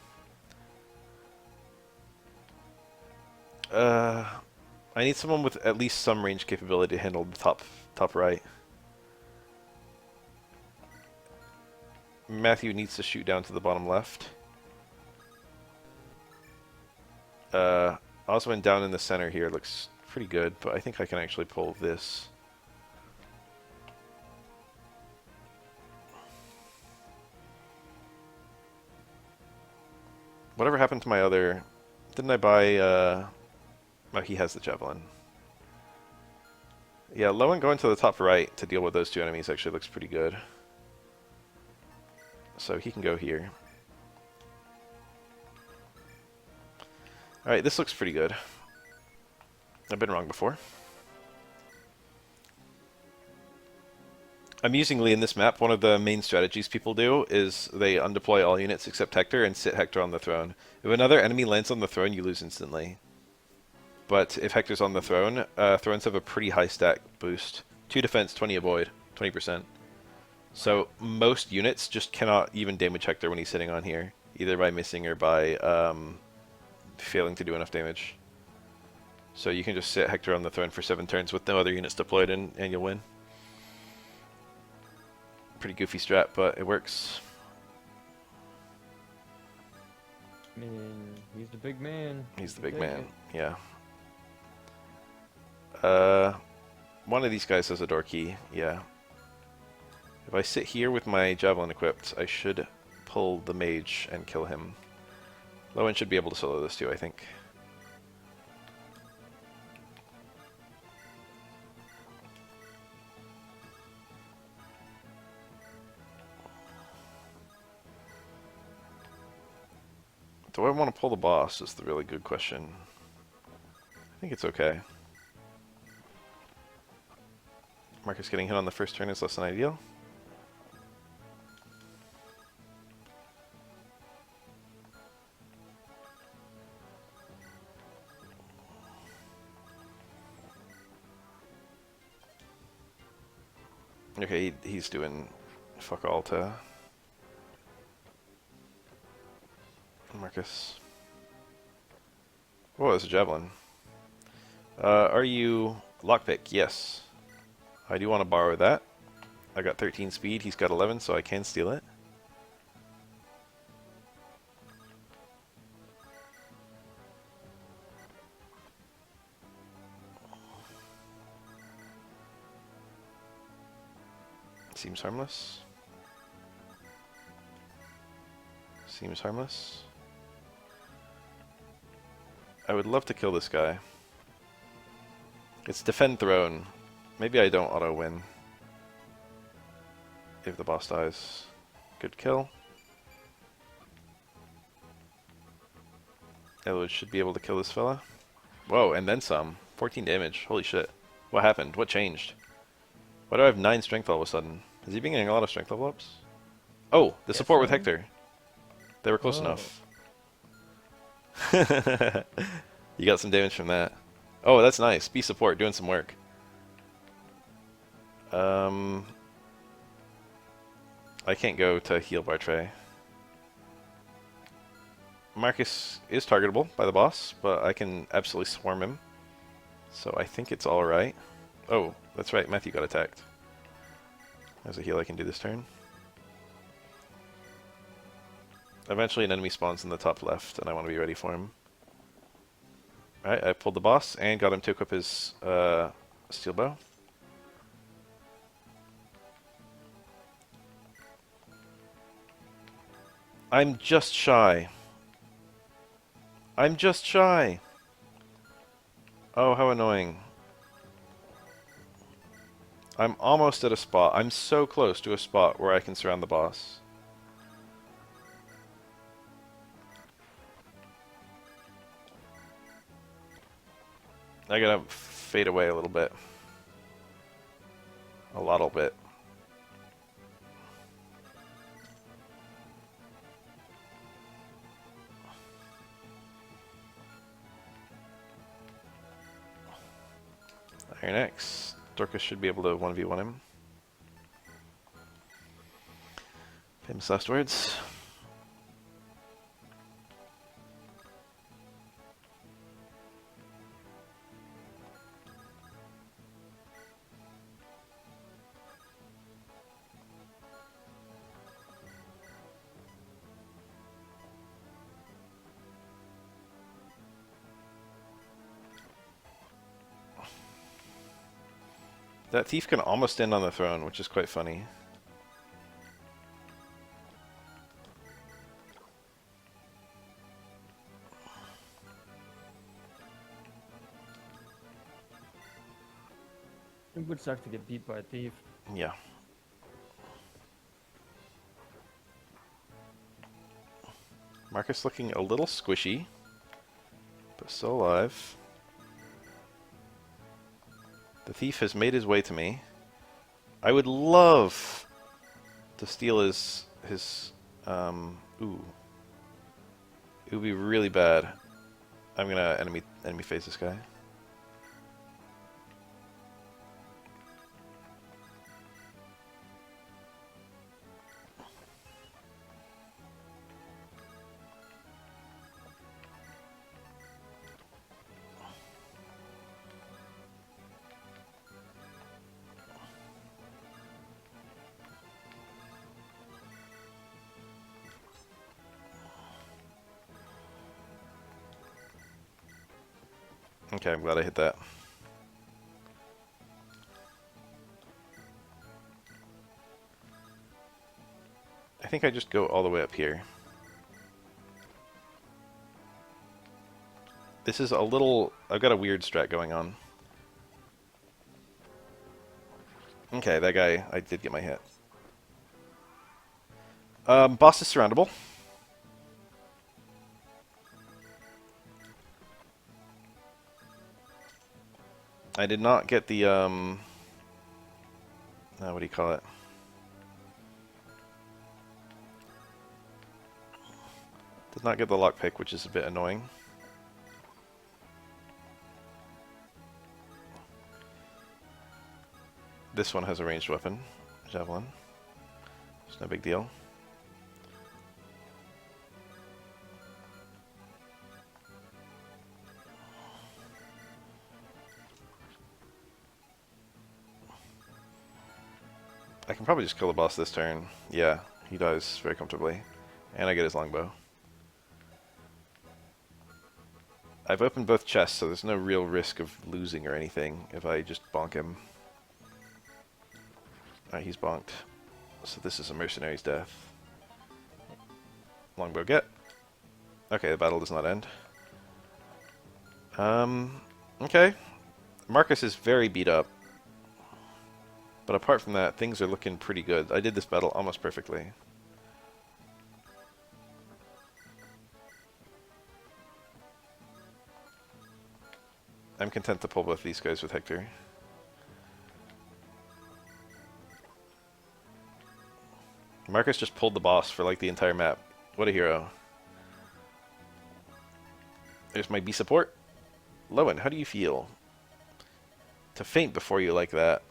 I need someone with at least some range capability to handle the top right. Matthew needs to shoot down to the bottom left. Oswin down in the center here looks pretty good, but I think I can actually pull this. Whatever happened to my other... Didn't I buy... Oh, he has the javelin. Yeah, Lowen going to the top right to deal with those two enemies actually looks pretty good. So he can go here. Alright, this looks pretty good. I've been wrong before. Amusingly, in this map, one of the main strategies people do is they undeploy all units except Hector and sit Hector on the throne. If another enemy lands on the throne, you lose instantly. But if Hector's on the throne, thrones have a pretty high stat boost. 2 defense, 20 avoid, 20%. So most units just cannot even damage Hector when he's sitting on here, either by missing or by failing to do enough damage. So you can just sit Hector on the throne for 7 turns with no other units deployed and you'll win. Pretty goofy strat, but it works.
I mean, he's the big man.
He's the big man,
it.
yeah. One of these guys has a door key, yeah. If I sit here with my javelin equipped, I should pull the mage and kill him. Lowen should be able to solo this too, I think. Do I want to pull the boss is the really good question. I think it's okay. Marcus getting hit on the first turn is less than ideal. Okay, he's doing fuck all to Marcus. Whoa, there's a javelin. Are you lockpick? Yes. I do want to borrow that. I got 13 speed, he's got 11, so I can steal it. Seems harmless. Seems harmless. I would love to kill this guy. It's defend throne. Maybe I don't auto-win. If the boss dies. Good kill. Eloyd should be able to kill this fella. Whoa, and then some. 14 damage. Holy shit. What happened? What changed? Why do I have 9 strength all of a sudden? Has he been getting a lot of strength level ups? Oh, the support with Hector. They were close enough. You got some damage from that. Oh, that's nice. Be support, doing some work. I can't go to heal Bartray. Marcus is targetable by the boss, but I can absolutely swarm him. So I think it's alright. Oh, that's right, Matthew got attacked. There's a heal I can do this turn. Eventually an enemy spawns in the top left, and I want to be ready for him. Alright, I pulled the boss, and got him to equip his steel bow. I'm just shy. I'm just shy. Oh, how annoying. I'm almost at a spot. I'm so close to a spot where I can surround the boss. I gotta fade away a little bit. A little bit. Iron X. Dorcas should be able to 1v1 him. Famous last words. That thief can almost stand on the throne, which is quite funny.
It would suck to get beat by a thief.
Yeah. Marcus looking a little squishy, but still alive. The thief has made his way to me. I would love to steal his ooh. It would be really bad. I'm gonna enemy phase this guy. Okay, I'm glad I hit that. I think I just go all the way up here. This is a little... I've got a weird strat going on. Okay, that guy, I did get my hit. Boss is surroundable. I did not get the, what do you call it? Did not get the lockpick, which is a bit annoying. This one has a ranged weapon, javelin. It's no big deal. I can probably just kill the boss this turn. Yeah, he dies very comfortably. And I get his longbow. I've opened both chests, so there's no real risk of losing or anything if I just bonk him. Alright, he's bonked. So this is a mercenary's death. Longbow get. Okay, the battle does not end. Okay. Marcus is very beat up. But apart from that, things are looking pretty good. I did this battle almost perfectly. I'm content to pull both these guys with Hector. Marcus just pulled the boss for like the entire map. What a hero. There's my B support. Lowen, how do you feel? To faint before you like that.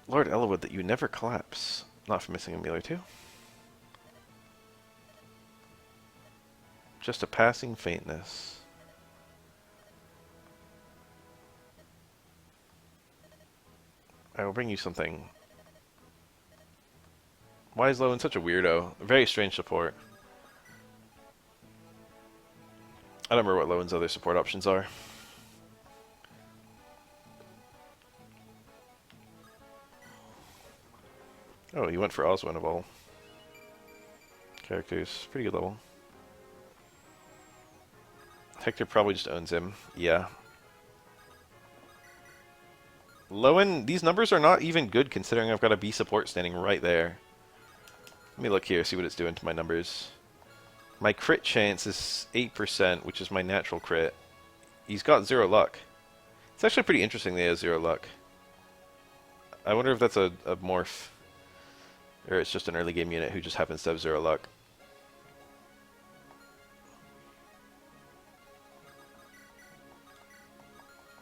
Lord Ellawood, that you never collapse. Not for missing a meal or two. Just a passing faintness. I will bring you something. Why is Lowen such a weirdo? Very strange support. I don't remember what Lowen's other support options are. Oh, he went for Oswin of all characters. Pretty good level. Hector probably just owns him. Yeah. Lowen, these numbers are not even good considering I've got a B support standing right there. Let me look here, see what it's doing to my numbers. My crit chance is 8%, which is my natural crit. He's got 0 luck. It's actually pretty interesting that he has 0 luck. I wonder if that's a morph. Or it's just an early game unit who just happens to have 0 luck.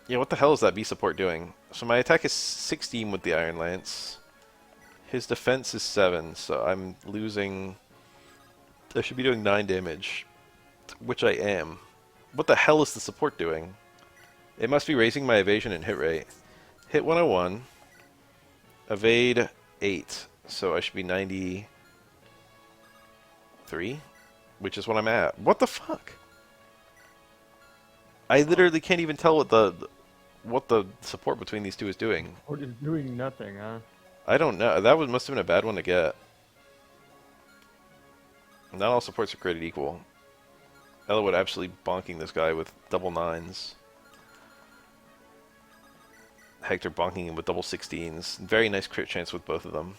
Yeah, what the hell is that B support doing? So my attack is 16 with the Iron Lance. His defense is 7, so I'm losing... I should be doing 9 damage, which I am. What the hell is the support doing? It must be raising my evasion and hit rate. Hit 101, evade 8, so I should be 93, which is what I'm at. What the fuck? I literally can't even tell what the support between these two is doing.
Or just doing nothing, huh?
I don't know. That must have been a bad one to get. Not all supports are created equal. Elwood absolutely bonking this guy with double 9s. Hector bonking him with double 16s. Very nice crit chance with both of them.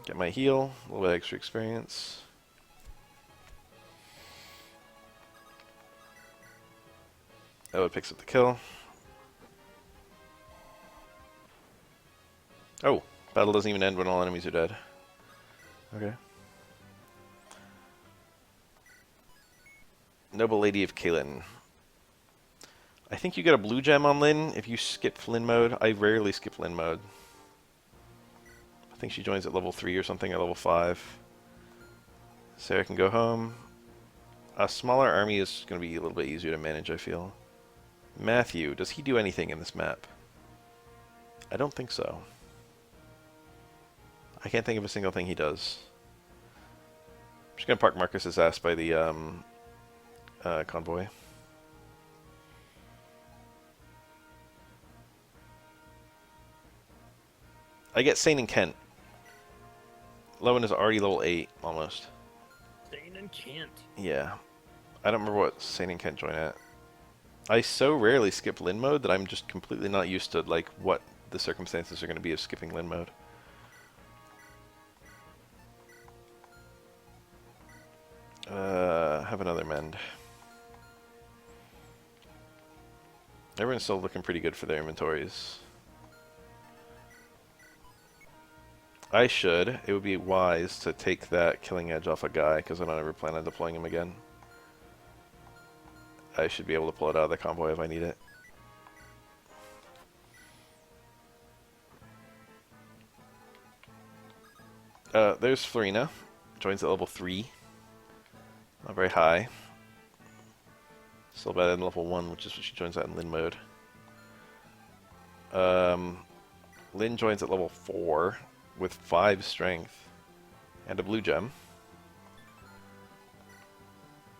Get my heal, a little bit of extra experience. Elwood picks up the kill. Oh, battle doesn't even end when all enemies are dead. Okay. Noble Lady of Kaelin. I think you get a blue gem on Lyn if you skip Lyn mode. I rarely skip Lyn mode. I think she joins at level 3 or something, or level 5. Sarah can go home. A smaller army is going to be a little bit easier to manage, I feel. Matthew, does he do anything in this map? I don't think so. I can't think of a single thing he does. I'm just going to park Marcus's ass by the convoy. I get Sane and Kent. Lowen is already level 8, almost.
Sane and Kent.
Yeah. I don't remember what Sane and Kent join at. I so rarely skip Lyn mode that I'm just completely not used to like what the circumstances are going to be of skipping Lyn mode. Have another mend. Everyone's still looking pretty good for their inventories. I should. It would be wise to take that killing edge off a guy, because I don't ever plan on deploying him again. I should be able to pull it out of the convoy if I need it. There's Florina. Joins at level 3. Not very high. Still better than level 1, which is what she joins at in Lyn mode. Lyn joins at level 4 with 5 strength and a blue gem.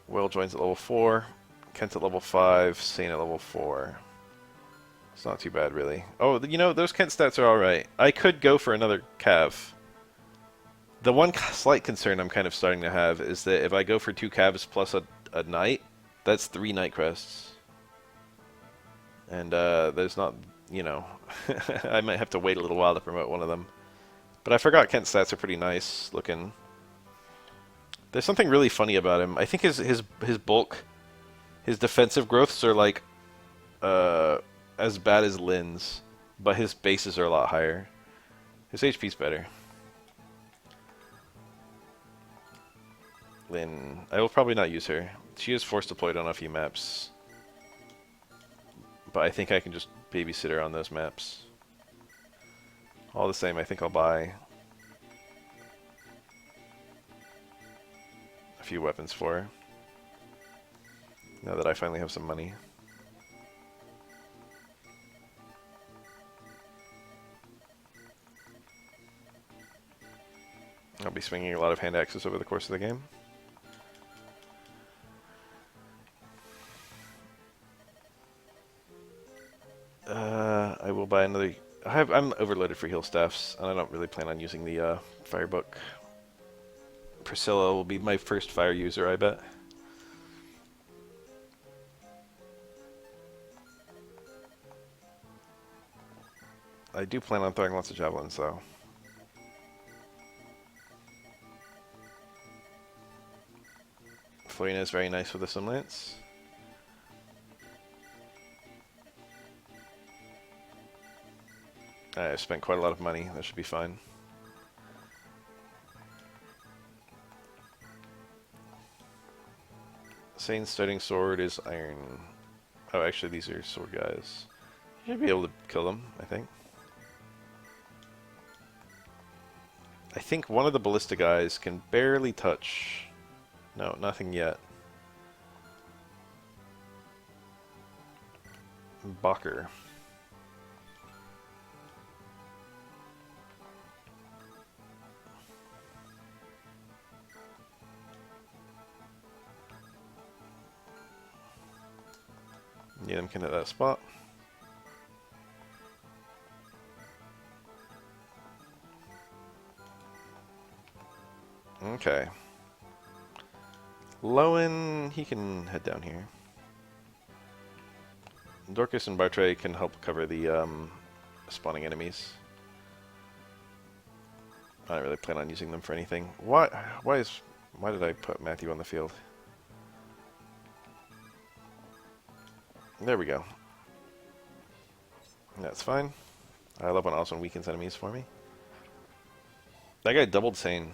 Will joins at level 4. Kent at level 5. Sane at level 4. It's not too bad, really. Oh, you know, those Kent stats are alright. I could go for another Cav. The one slight concern I'm kind of starting to have is that if I go for 2 Cavs plus a Knight, that's 3 Knight Crests. And there's not, you know, I might have to wait a little while to promote one of them. But I forgot Kent's stats are pretty nice looking. There's something really funny about him. I think his bulk, his defensive growths are like as bad as Lyn's, but his bases are a lot higher. His HP's better. Lyn, I will probably not use her. She is force deployed on a few maps, but I think I can just babysit her on those maps. All the same, I think I'll buy a few weapons for her, now that I finally have some money. I'll be swinging a lot of hand axes over the course of the game. we'll buy another. I'm overloaded for heal staffs, and I don't really plan on using the fire book. Priscilla will be my first fire user, I bet. I do plan on throwing lots of javelins, though. Florina is very nice with the swim lance. I've spent quite a lot of money. That should be fine. Sane's starting sword is iron. Oh, actually, these are sword guys. You should be able to kill them, I think. I think one of the ballista guys can barely touch. No, nothing yet. Bacher. Yeah, them can hit that spot. Okay. Lowen, he can head down here. Dorcas and Bartray can help cover the spawning enemies. I don't really plan on using them for anything. Why did I put Matthew on the field? There we go. That's fine. I love when Oswin weakens enemies for me. That guy doubled Sane.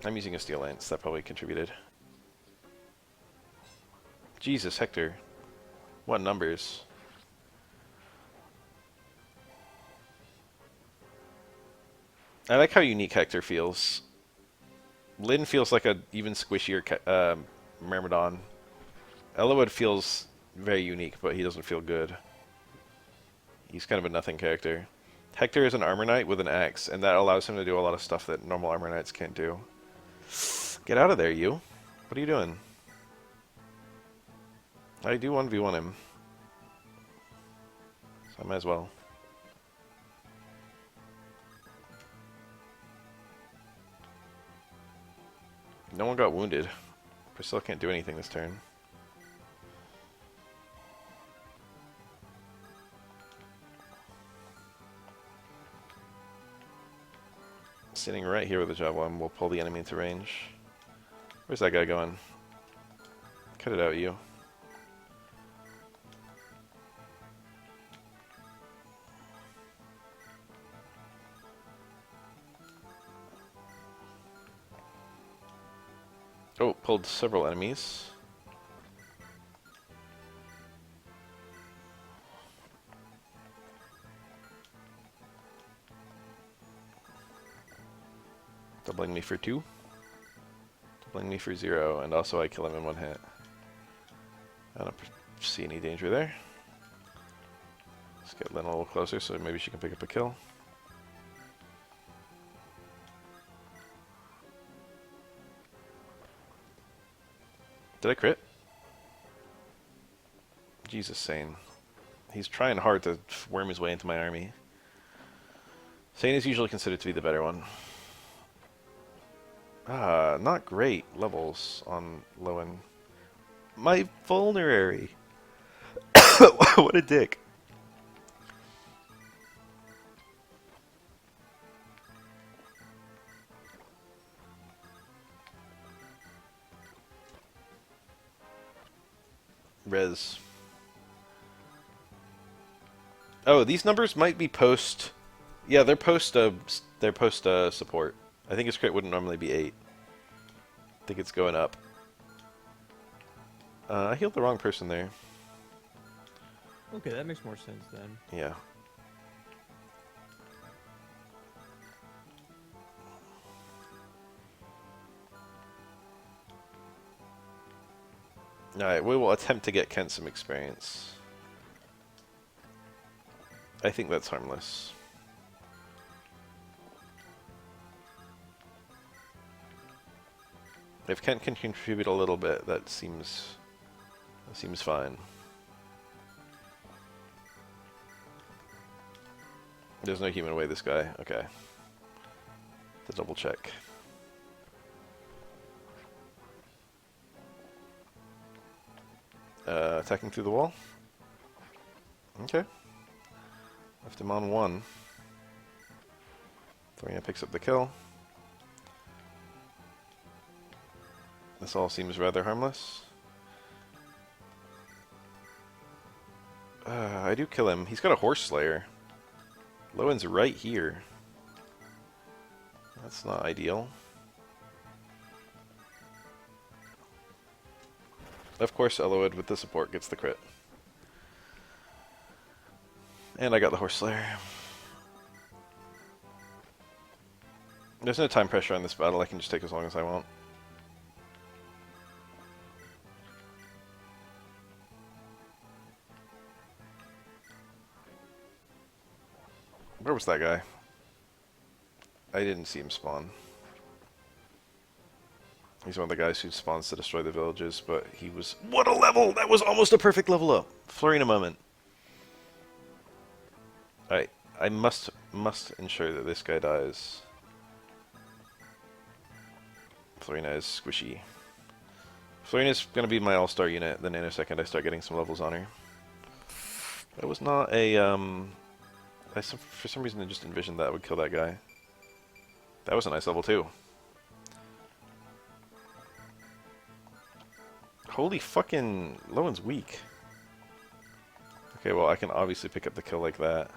I'm using a steel lance. That probably contributed. Jesus, Hector. What numbers? I like how unique Hector feels. Lyn feels like a even squishier Myrmidon. Elowood feels very unique, but he doesn't feel good. He's kind of a nothing character. Hector is an armor knight with an axe, and that allows him to do a lot of stuff that normal armor knights can't do. Get out of there, you. What are you doing? I do 1v1 him. So I might as well. No one got wounded. Priscilla can't do anything this turn. Sitting right here with the javelin, we'll pull the enemy into range. Where's that guy going? Cut it out, you. Oh, pulled several enemies. Doubling me for 2. Doubling me for 0, and also I kill him in 1 hit. I don't see any danger there. Let's get Lyn a little closer so maybe she can pick up a kill. Did I crit? Jesus, Sane. He's trying hard to worm his way into my army. Sane is usually considered to be the better one. Not great levels on Lowen. My vulnerary. What a dick. Res. Oh, these numbers might be post. Yeah, they're post. Support. I think his crit wouldn't normally be 8. I think it's going up. I healed the wrong person there.
Okay, that makes more sense then.
Yeah. Alright, we will attempt to get Kent some experience. I think that's harmless. If Kent can contribute a little bit, that seems fine. There's no human way this guy. Okay. To double check. Attacking through the wall. Okay. Left him on 1. Florina picks up the kill. This all seems rather harmless. I do kill him. He's got a Horse Slayer. Lowen's right here. That's not ideal. Of course, Eloyd with the support gets the crit. And I got the Horse Slayer. There's no time pressure on this battle. I can just take as long as I want. Where was that guy? I didn't see him spawn. He's one of the guys who spawns to destroy the villages, but he was... What a level! That was almost a perfect level up! Florina moment. I must ensure that this guy dies. Florina is squishy. Florina's gonna be my all-star unit the nanosecond I start getting some levels on her. That was not a, for some reason I just envisioned that would kill that guy. That was a nice level too. Holy fucking... Lowen's weak. Okay, well I can obviously pick up the kill like that.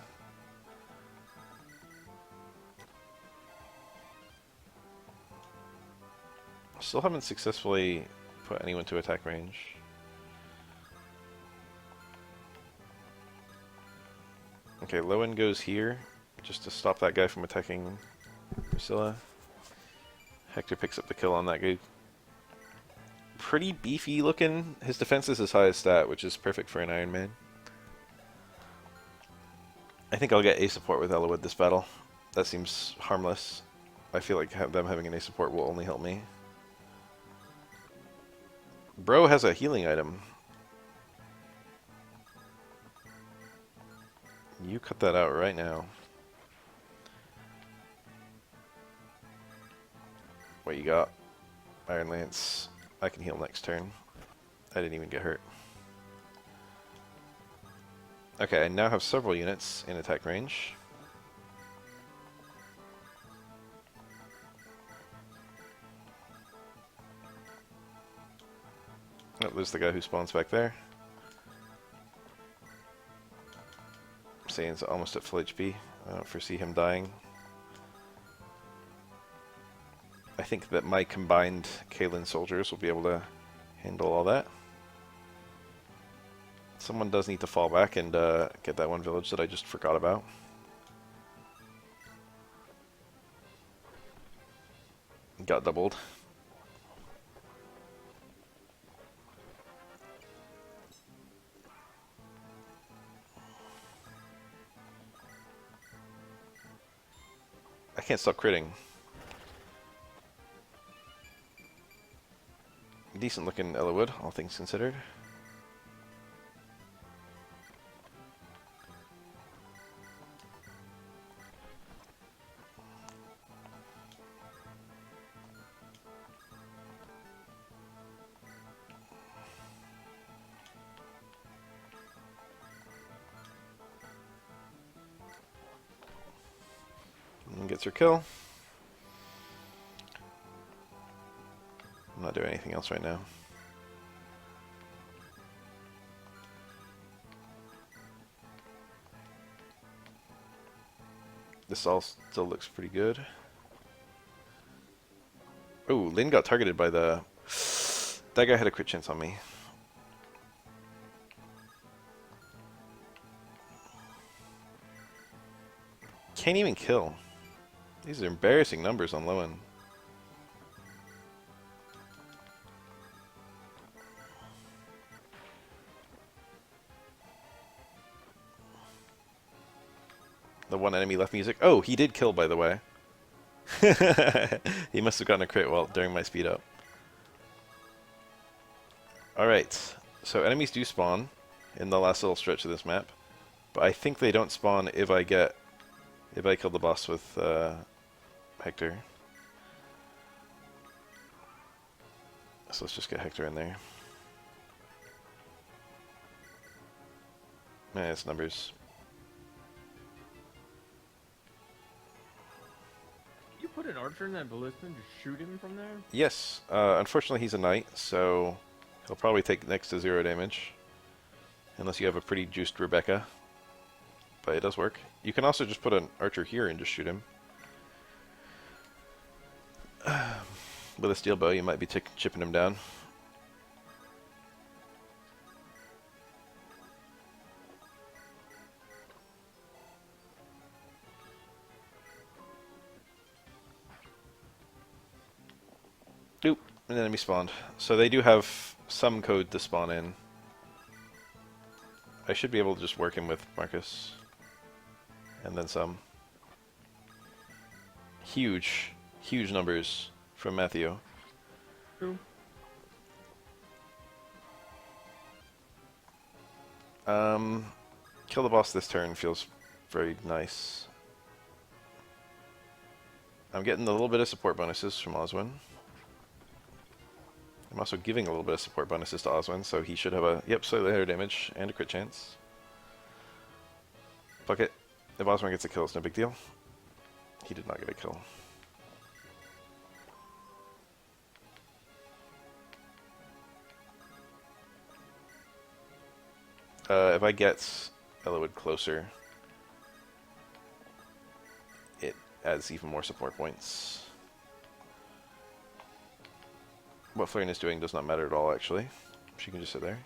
Still haven't successfully put anyone to attack range. Okay, Lowen goes here just to stop that guy from attacking Priscilla. Hector picks up the kill on that guy. Pretty beefy looking. His defense is his highest stat, which is perfect for an Iron Man. I think I'll get A support with Eloyd this battle. That seems harmless. I feel like them having an A support will only help me. Bro has a healing item. You cut that out right now. What you got? Iron Lance. I can heal next turn. I didn't even get hurt. Okay, I now have several units in attack range. Oh, there's the guy who spawns back there. Saiyans almost at full HP. I don't foresee him dying. I think that my combined Kalen soldiers will be able to handle all that. Someone does need to fall back and get that one village that I just forgot about. Got doubled. I can't stop critting. Decent looking Elowood, all things considered. And gets her kill. I'm not doing anything else right now. This all still looks pretty good. Oh, Lin got targeted by the... That guy had a crit chance on me. Can't even kill. These are embarrassing numbers on Lowen. The one enemy left music. Oh, he did kill, by the way. He must have gotten a crit during my speed up. Alright, so enemies do spawn in the last little stretch of this map. But I think they don't spawn if I get If I killed the boss with Hector. So let's just get Hector in there. It's numbers.
You put an archer in that ballista and just shoot him from there?
Yes. Unfortunately, he's a knight, so he'll probably take next to 0 damage. Unless you have a pretty juiced Rebecca. But it does work. You can also just put an archer here and just shoot him. With a steel bow, you might be chipping him down. Oop, an enemy spawned. So they do have some code to spawn in. I should be able to just work him with Marcus. And then some. Huge, huge numbers from Matthew.
True.
Kill the boss this turn feels very nice. I'm getting a little bit of support bonuses from Oswin. I'm also giving a little bit of support bonuses to Oswin, so he should have a, yep, slightly higher damage and a crit chance. Fuck it. If Oswin gets a kill, it's no big deal. He did not get a kill. If I get Elowood closer, it adds even more support points. What Florian is doing does not matter at all, actually. She can just sit there.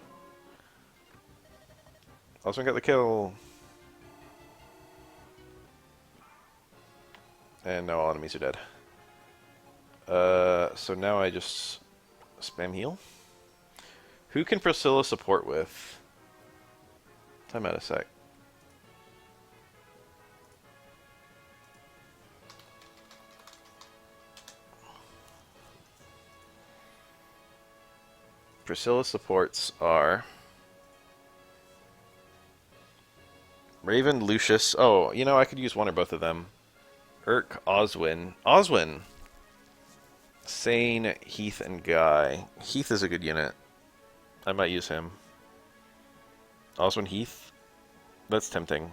Oswin got the kill! And now all enemies are dead. So now I just spam heal. Who can Priscilla support with? Time out a sec. Priscilla supports are Raven, Lucius. Oh, you know, I could use one or both of them. Urk, Oswin. Oswin! Sane, Heath, and Guy. Heath is a good unit. I might use him. Oswin, Heath? That's tempting.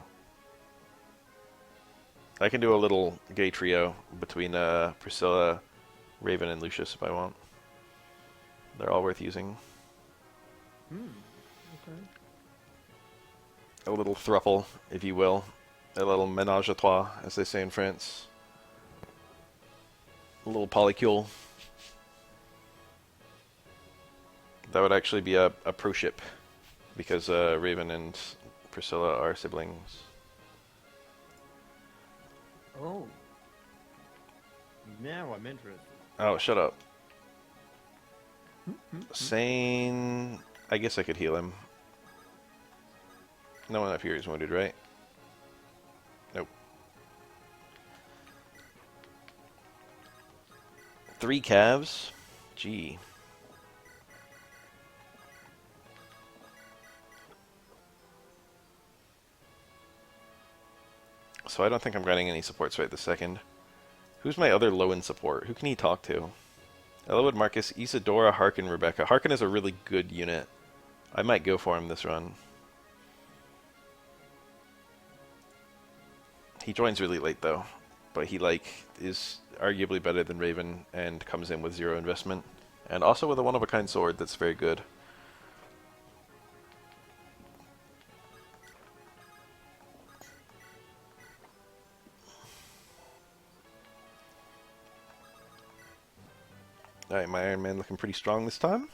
I can do a little gay trio between Priscilla, Raven, and Lucius if I want. They're all worth using.
Okay.
A little thruple, if you will. A little ménage à trois, as they say in France. A little polycule. That would actually be a pro ship, because Raven and Priscilla are siblings.
Oh. Now I'm interested.
Oh, shut up. Sane... I guess I could heal him. No one up here is wounded, right? Nope. 3 calves? Gee. So I don't think I'm getting any supports right this second. Who's my other low-end support? Who can he talk to? Elowood, Marcus, Isadora, Harkin, Rebecca. Harkin is a really good unit. I might go for him this run. He joins really late though, but he is arguably better than Raven and comes in with 0 investment, and also with a one-of-a-kind sword that's very good. Alright, my Iron Man looking pretty strong this time.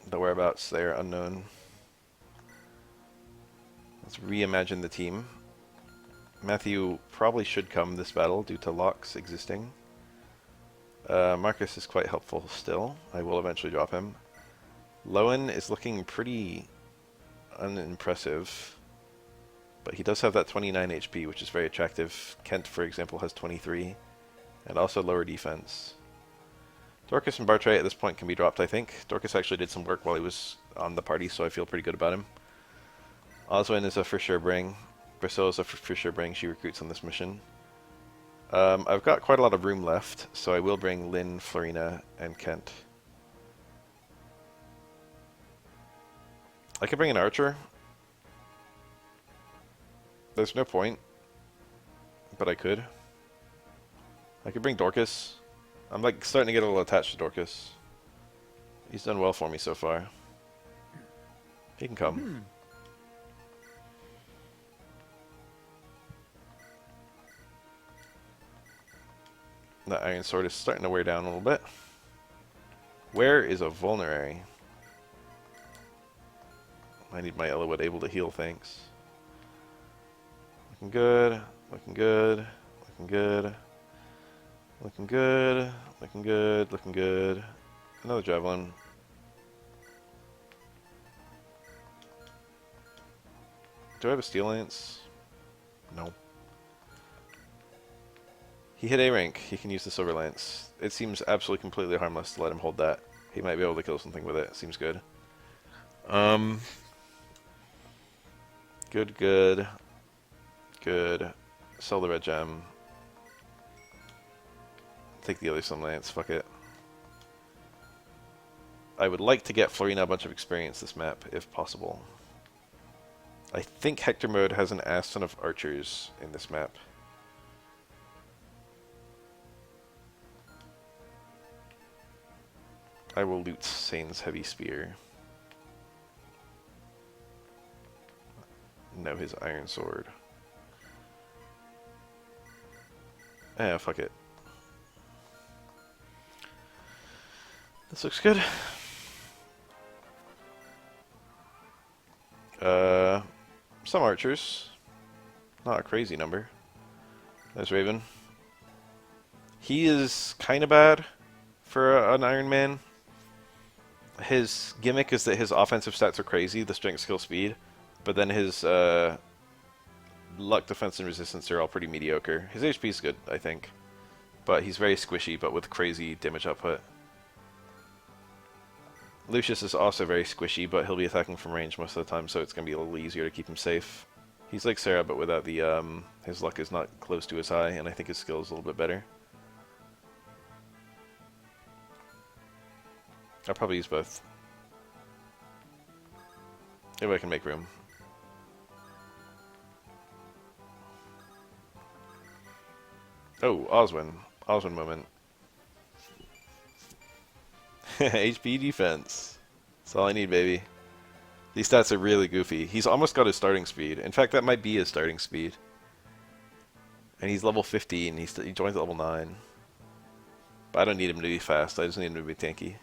The whereabouts, they are unknown. Let's reimagine the team. Matthew probably should come this battle due to locks existing. Marcus is quite helpful still. I will eventually drop him. Lowen is looking pretty unimpressive, but he does have that 29 HP, which is very attractive. Kent, for example, has 23, and also lower defense. Dorcas and Bartray at this point can be dropped, I think. Dorcas actually did some work while he was on the party, so I feel pretty good about him. Oswin is a for sure bring. Bafael is a for sure bring. She recruits on this mission. I've got quite a lot of room left, so I will bring Lynn, Florina, and Kent. I could bring an archer. There's no point, but I could. I could bring Dorcas. I'm like starting to get a little attached to Dorcas. He's done well for me so far. He can come. That iron sword is starting to wear down a little bit. Where is a vulnerary? I need my Elowood able to heal, thanks. Looking good, looking good, looking good. Looking good, looking good, looking good. Another javelin. Do I have a steel lance? No. He hit A rank. He can use the silver lance. It seems absolutely completely harmless to let him hold that. He might be able to kill something with it. Seems good. Good, good. Good. Sell the red gem. Take the other silver lance. Fuck it. I would like to get Florina a bunch of experience this map, if possible. I think Hector mode has an ass ton of archers in this map. I will loot Sane's heavy spear. No, his iron sword. Eh, fuck it. This looks good. Some archers. Not a crazy number. There's Raven. He is kind of bad for an Iron Man. His gimmick is that his offensive stats are crazy, the strength, skill, speed, but then his luck, defense, and resistance are all pretty mediocre. His HP is good, I think, but he's very squishy, but with crazy damage output. Lucius is also very squishy, but he'll be attacking from range most of the time, so it's going to be a little easier to keep him safe. He's like Sarah, but without the, his luck is not close to as high, and I think his skill is a little bit better. I'll probably use both. If I can make room. Oh, Oswin. Oswin moment. HP defense. That's all I need, baby. These stats are really goofy. He's almost got his starting speed. In fact, that might be his starting speed. And he's level 15. He joins at level 9. But I don't need him to be fast. I just need him to be tanky.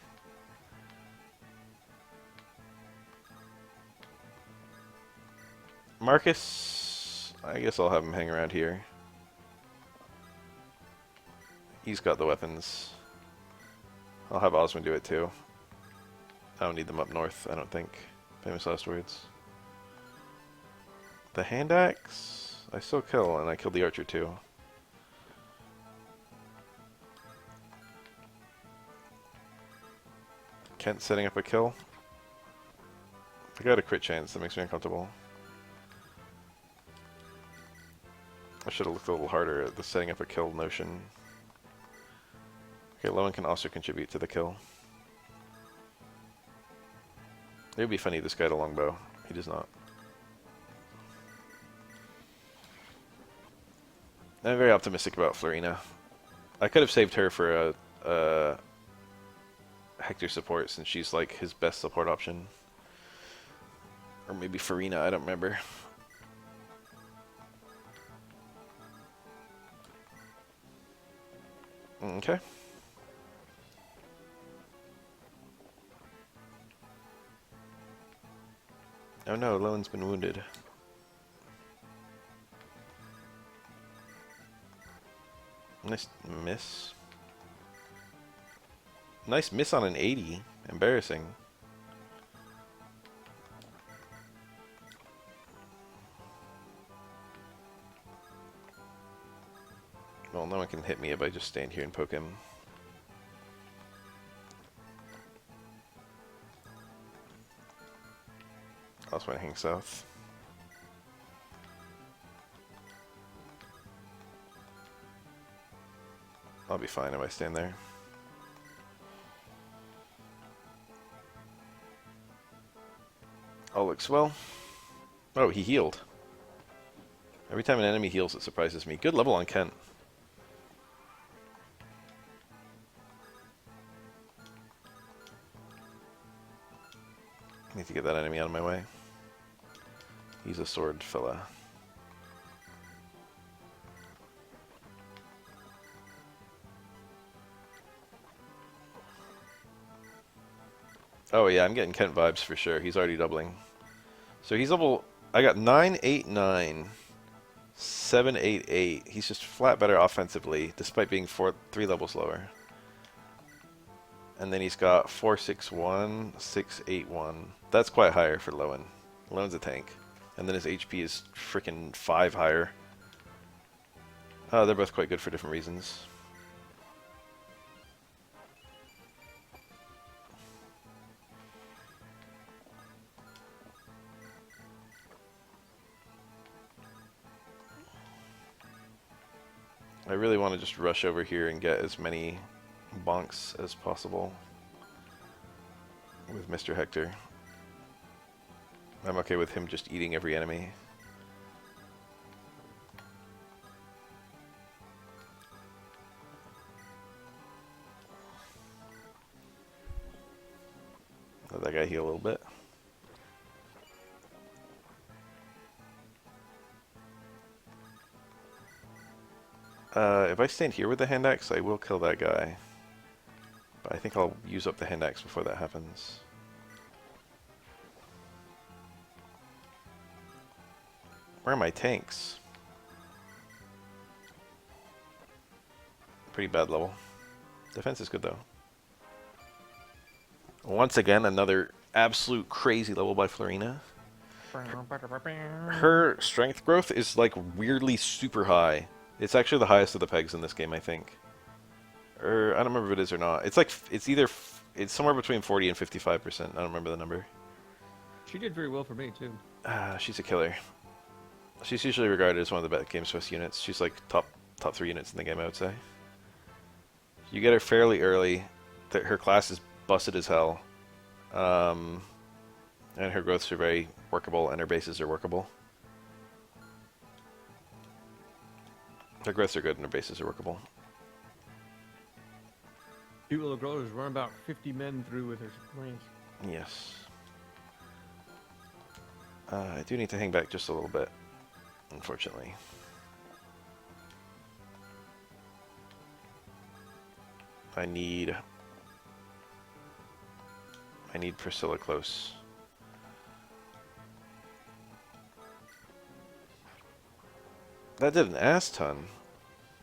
Marcus, I guess I'll have him hang around here. He's got the weapons. I'll have Osmond do it too. I don't need them up north, I don't think. Famous last words. The hand axe? I still kill, and I killed the archer too. Kent setting up a kill. I got a crit chance, that makes me uncomfortable. I should have looked a little harder at the setting up a kill notion. Okay, Lowen can also contribute to the kill. It would be funny if this guy had a longbow. He does not. I'm very optimistic about Florina. I could have saved her for a Hector support since she's like his best support option. Or maybe Farina, I don't remember. Okay. Oh no, Lowen's been wounded. Nice miss. Nice miss on an 80. Embarrassing. Well, no one can hit me if I just stand here and poke him. Also want to hang south. I'll be fine if I stand there. All looks well. Oh, he healed. Every time an enemy heals, it surprises me. Good level on Kent. I need to get that enemy out of my way. He's a sword fella. Oh yeah, I'm getting Kent vibes for sure. He's already doubling. So he's level... I got 989, 788. He's just flat better offensively, despite being 3 levels lower. And then he's got 461, 681. That's quite higher for Lowen. Lowen's a tank. And then his HP is freaking 5 higher. Oh, they're both quite good for different reasons. I really want to just rush over here and get as many bonks as possible with Mr. Hector. I'm okay with him just eating every enemy. Let that guy heal a little bit. If I stand here with the hand axe, I will kill that guy. But I think I'll use up the hand axe before that happens. Where are my tanks? Pretty bad level. Defense is good though. Once again, another absolute crazy level by Florina. Her strength growth is like weirdly super high. It's actually the highest of the pegs in this game, I think. Or I don't remember if it is or not. It's like it's somewhere between 40 and 55%. I don't remember the number.
She did very well for me too.
She's a killer. She's usually regarded as one of the best Games Swiss units. She's like top 3 units in the game, I would say. You get her fairly early. Her class is busted as hell. And her growths are very workable, and her bases are workable. Her growths are good, and her bases are workable.
People of growers run about 50 men through with her planes.
Yes. I do need to hang back just a little bit, unfortunately. I need Priscilla close. That did an ass ton.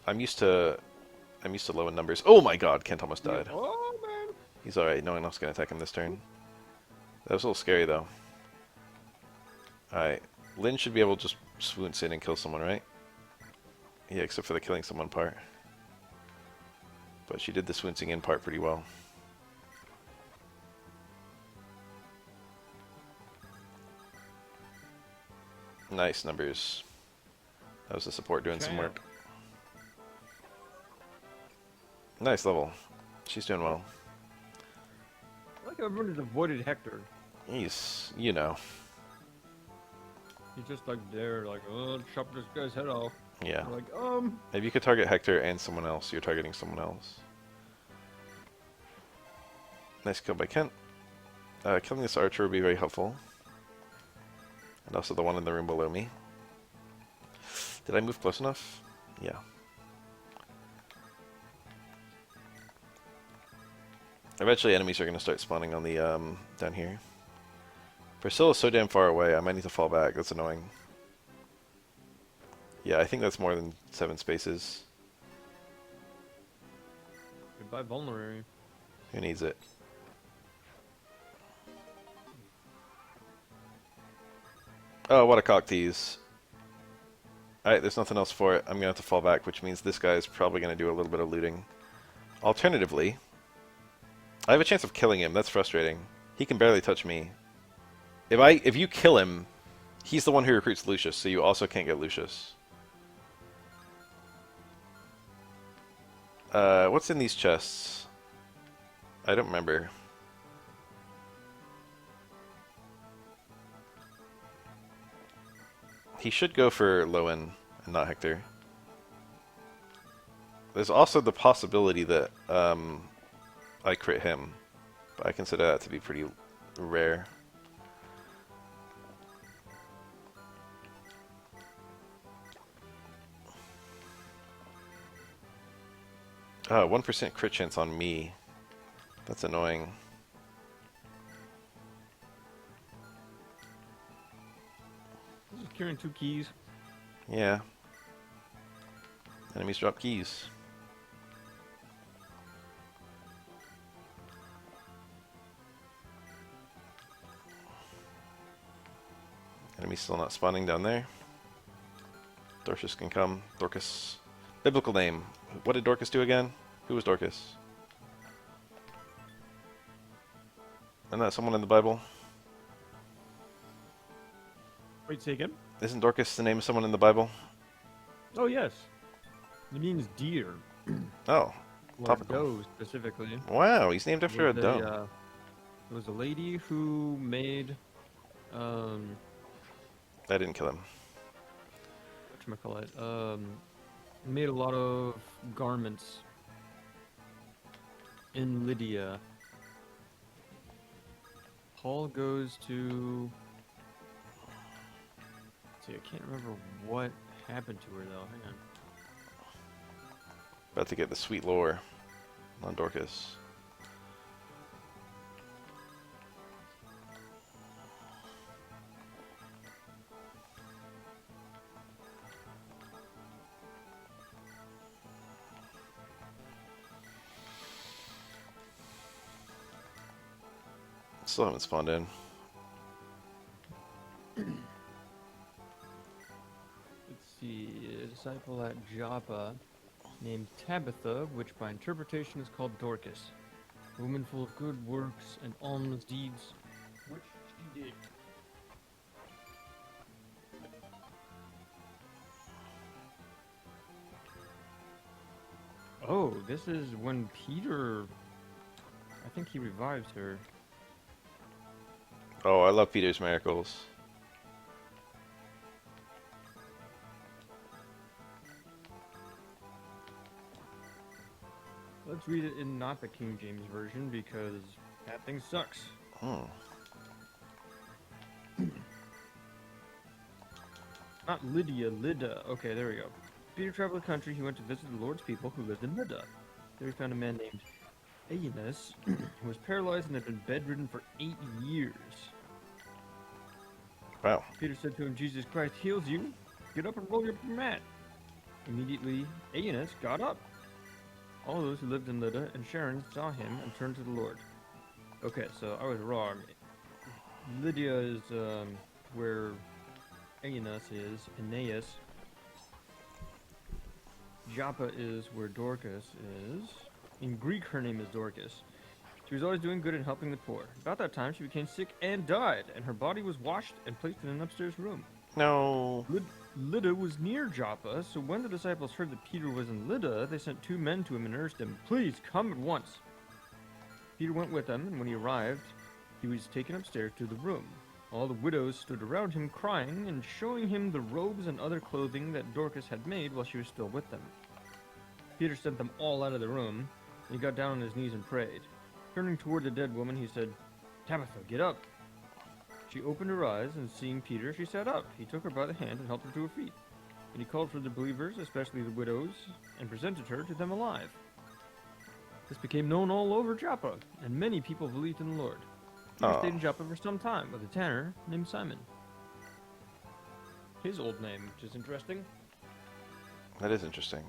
I'm used to low in numbers. Oh my god, Kent almost died.
Oh man.
He's alright, no one else can attack him this turn. That was a little scary though. Alright. Lynn should be able to just swoonce in and kill someone, right? Yeah, except for the killing someone part. But she did the swooncing in part pretty well. Nice numbers. That was the support doing some work. Nice level. She's doing well.
I like how everyone has avoided Hector.
He's, you know.
He's just like there, like, oh, chop this guy's head off.
Yeah.
Like,
If you could target Hector and someone else, you're targeting someone else. Nice kill by Kent. Killing this archer would be very helpful. And also the one in the room below me. Did I move close enough? Yeah. Eventually enemies are going to start spawning on the, down here. Priscilla's so damn far away, I might need to fall back. That's annoying. Yeah, I think that's more than 7 spaces.
goodbye, vulnerary.
Who needs it? Oh, what a cock tease. Alright, there's nothing else for it. I'm going to have to fall back, which means this guy is probably going to do a little bit of looting. Alternatively, I have a chance of killing him. That's frustrating. He can barely touch me. If you kill him, he's the one who recruits Lucius, so you also can't get Lucius. What's in these chests? I don't remember. He should go for Lowen and not Hector. There's also the possibility that I crit him, but I consider that to be pretty rare. Oh, 1% crit chance on me. That's annoying.
Just carrying 2 keys.
Yeah. Enemies drop keys. Enemies still not spawning down there. Dorcas can come. Dorcas. Biblical name. What did Dorcas do again? Who was Dorcas? Isn't that someone in the Bible?
Wait, say again?
Isn't Dorcas the name of someone in the Bible?
Oh, yes. It means deer.
Oh.
Or
Topical.
doe, specifically.
Wow, he's named after a
It was
doe.
It was a lady who made,
I didn't kill him.
whatchamacallit, made a lot of garments in Lydia. Paul goes to... Let's see, I can't remember what happened to her, though. Hang on.
About to get the sweet lore on Dorcas. Still haven't spawned in.
Let's see, a disciple at Joppa named Tabitha, which by interpretation is called Dorcas, a woman full of good works and alms deeds, which she did. Oh, this is when Peter, I think he revives her.
Oh, I love Peter's miracles.
Let's read it in not the King James Version because that thing sucks.
Hmm.
Not Lydia, Lydda. Okay, there we go. Peter traveled the country. He went to visit the Lord's people who lived in Lydda. There he found a man named Aeneas who was paralyzed and had been bedridden for 8 years.
Wow.
Peter said to him, Jesus Christ heals you. Get up and roll your mat. Immediately, Aeneas got up. All those who lived in Lydda and Sharon saw him and turned to the Lord. Okay, so I was wrong. Lydia is where Aeneas is. Aeneas. Joppa is where Dorcas is. In Greek, her name is Dorcas. She was always doing good and helping the poor. About that time, she became sick and died, and her body was washed and placed in an upstairs room.
No.
Lydda was near Joppa, so when the disciples heard that Peter was in Lydda, they sent 2 men to him and urged him, "Please, come at once." Peter went with them, and when he arrived, he was taken upstairs to the room. All the widows stood around him, crying and showing him the robes and other clothing that Dorcas had made while she was still with them. Peter sent them all out of the room, and he got down on his knees and prayed. Turning toward the dead woman, he said, "Tabitha, get up." She opened her eyes, and seeing Peter, she sat up. He took her by the hand and helped her to her feet. And he called for the believers, especially the widows, and presented her to them alive. This became known all over Joppa, and many people believed in the Lord. Peter stayed in Joppa for some time with a tanner named Simon. His old name, which is interesting.
That is interesting.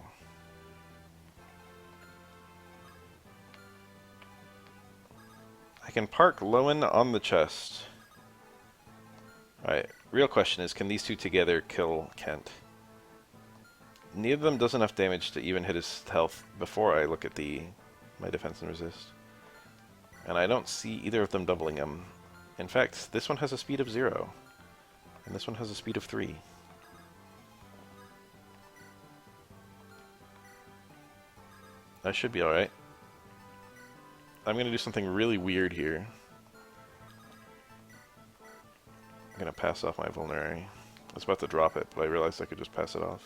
I can park Lowen on the chest. Alright, real question is, can these two together kill Kent? Neither of them does enough damage to even hit his health before I look at my defense and resist. And I don't see either of them doubling him. In fact, this one has a speed of 0. And this one has a speed of 3. I should be alright. I'm going to do something really weird here. I'm going to pass off my vulnerary. I was about to drop it, but I realized I could just pass it off.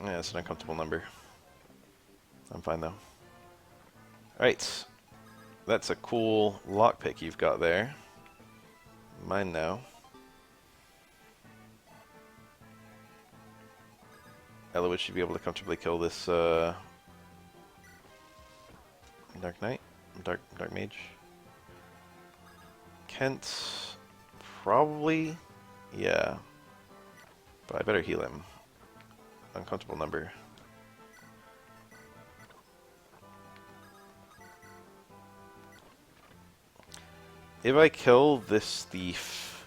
Yeah, it's an uncomfortable number. I'm fine though. Alright. That's a cool lockpick you've got there. Mine now. Eloise should be able to comfortably kill this Dark Knight? Dark Mage? Kent, probably, yeah. But I better heal him. Uncomfortable number. If I kill this thief,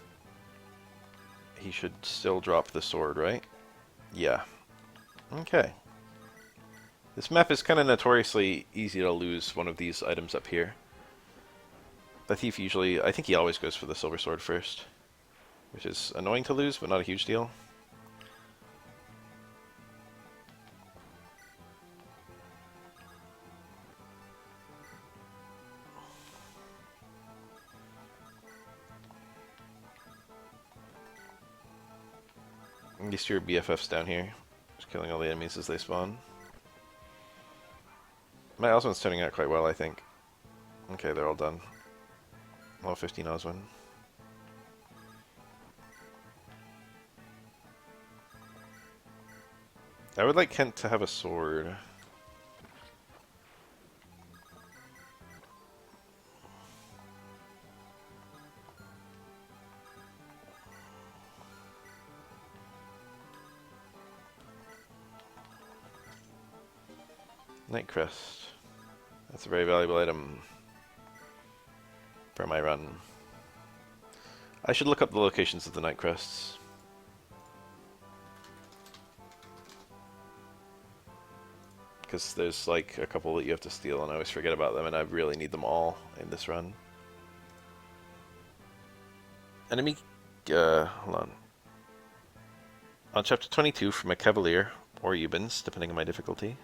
he should still drop the sword, right? Yeah. Okay. This map is kind of notoriously easy to lose one of these items up here. The thief usually, I think he always goes for the silver sword first, which is annoying to lose, but not a huge deal. At least your BFF's down here, just killing all the enemies as they spawn. My Oswin's turning out quite well, I think. Okay, they're all done. All 15 Oswin. I would like Kent to have a sword. Night Crest. That's a very valuable item for my run. I should look up the locations of the Night Crests. Because there's like a couple that you have to steal and I always forget about them, and I really need them all in this run. Enemy, hold on. On chapter 22 from a Cavalier, or Eubins, depending on my difficulty.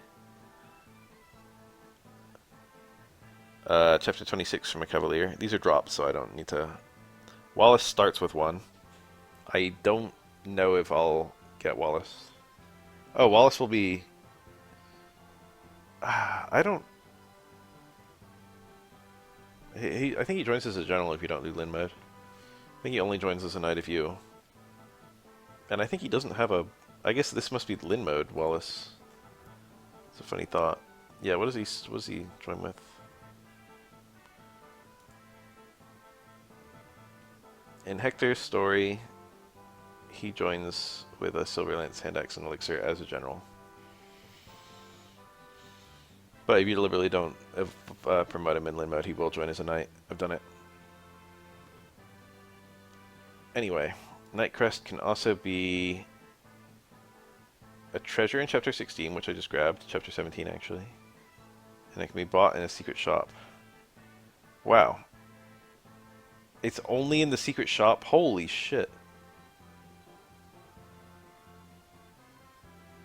Chapter 26 from a Cavalier. These are drops, so I don't need to... Wallace starts with 1. I don't know if I'll get Wallace. Oh, Wallace will be... I don't... I think he joins as a general if you don't do Lin mode. I think he only joins as a knight if you... And I think he doesn't have a... I guess this must be Lin mode, Wallace. It's a funny thought. Yeah, what does he join with? In Hector's story, he joins with a Silver Lance, Hand Axe, and Elixir as a general. But if you deliberately don't promote him in Lin mode, he will join as a knight. I've done it. Anyway, Night Crest can also be a treasure in Chapter 16, which I just grabbed. Chapter 17, actually. And it can be bought in a secret shop. Wow. It's only in the secret shop? Holy shit.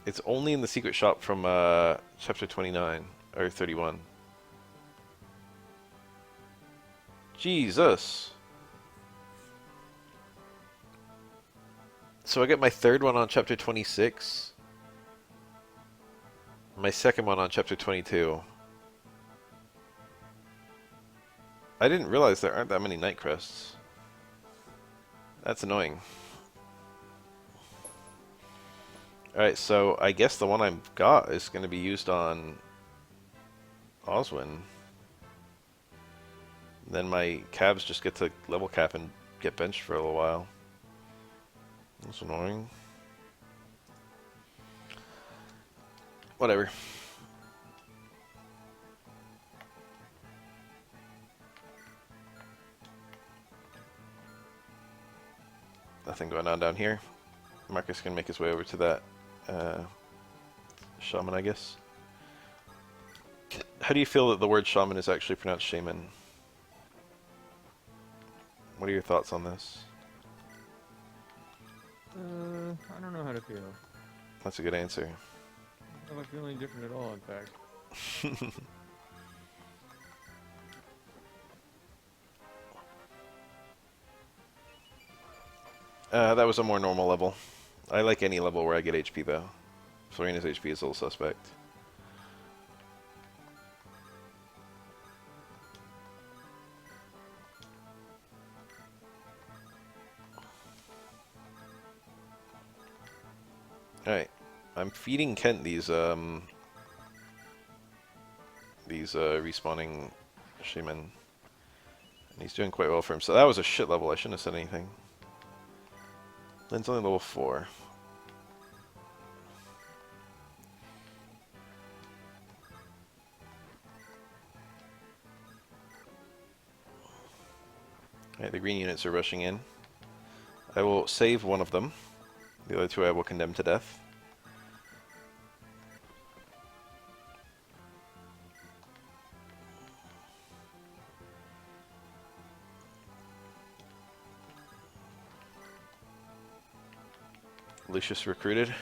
It's only in the secret shop from chapter 29, or 31. Jesus. So I get my third one on chapter 26. My second one on chapter 22. I didn't realize there aren't that many Night Crests. That's annoying. Alright, so I guess the one I've got is going to be used on Oswin. Then my cabs just get to level cap and get benched for a little while. That's annoying. Whatever. Nothing going on down here. Marcus can make his way over to that shaman, I guess. How do you feel that the word shaman is actually pronounced shaman? What are your thoughts on this?
I don't know how to feel.
That's a good answer.
I'm not feeling different at all, in fact.
That was a more normal level. I like any level where I get HP, though. Florina's HP is a little suspect. Alright. I'm feeding Kent these respawning shaman. And he's doing quite well for himself. That was a shit level, I shouldn't have said anything. Lynn's only level 4. Alright, the green units are rushing in. I will save one of them. The other two I will condemn to death. Lucius recruited.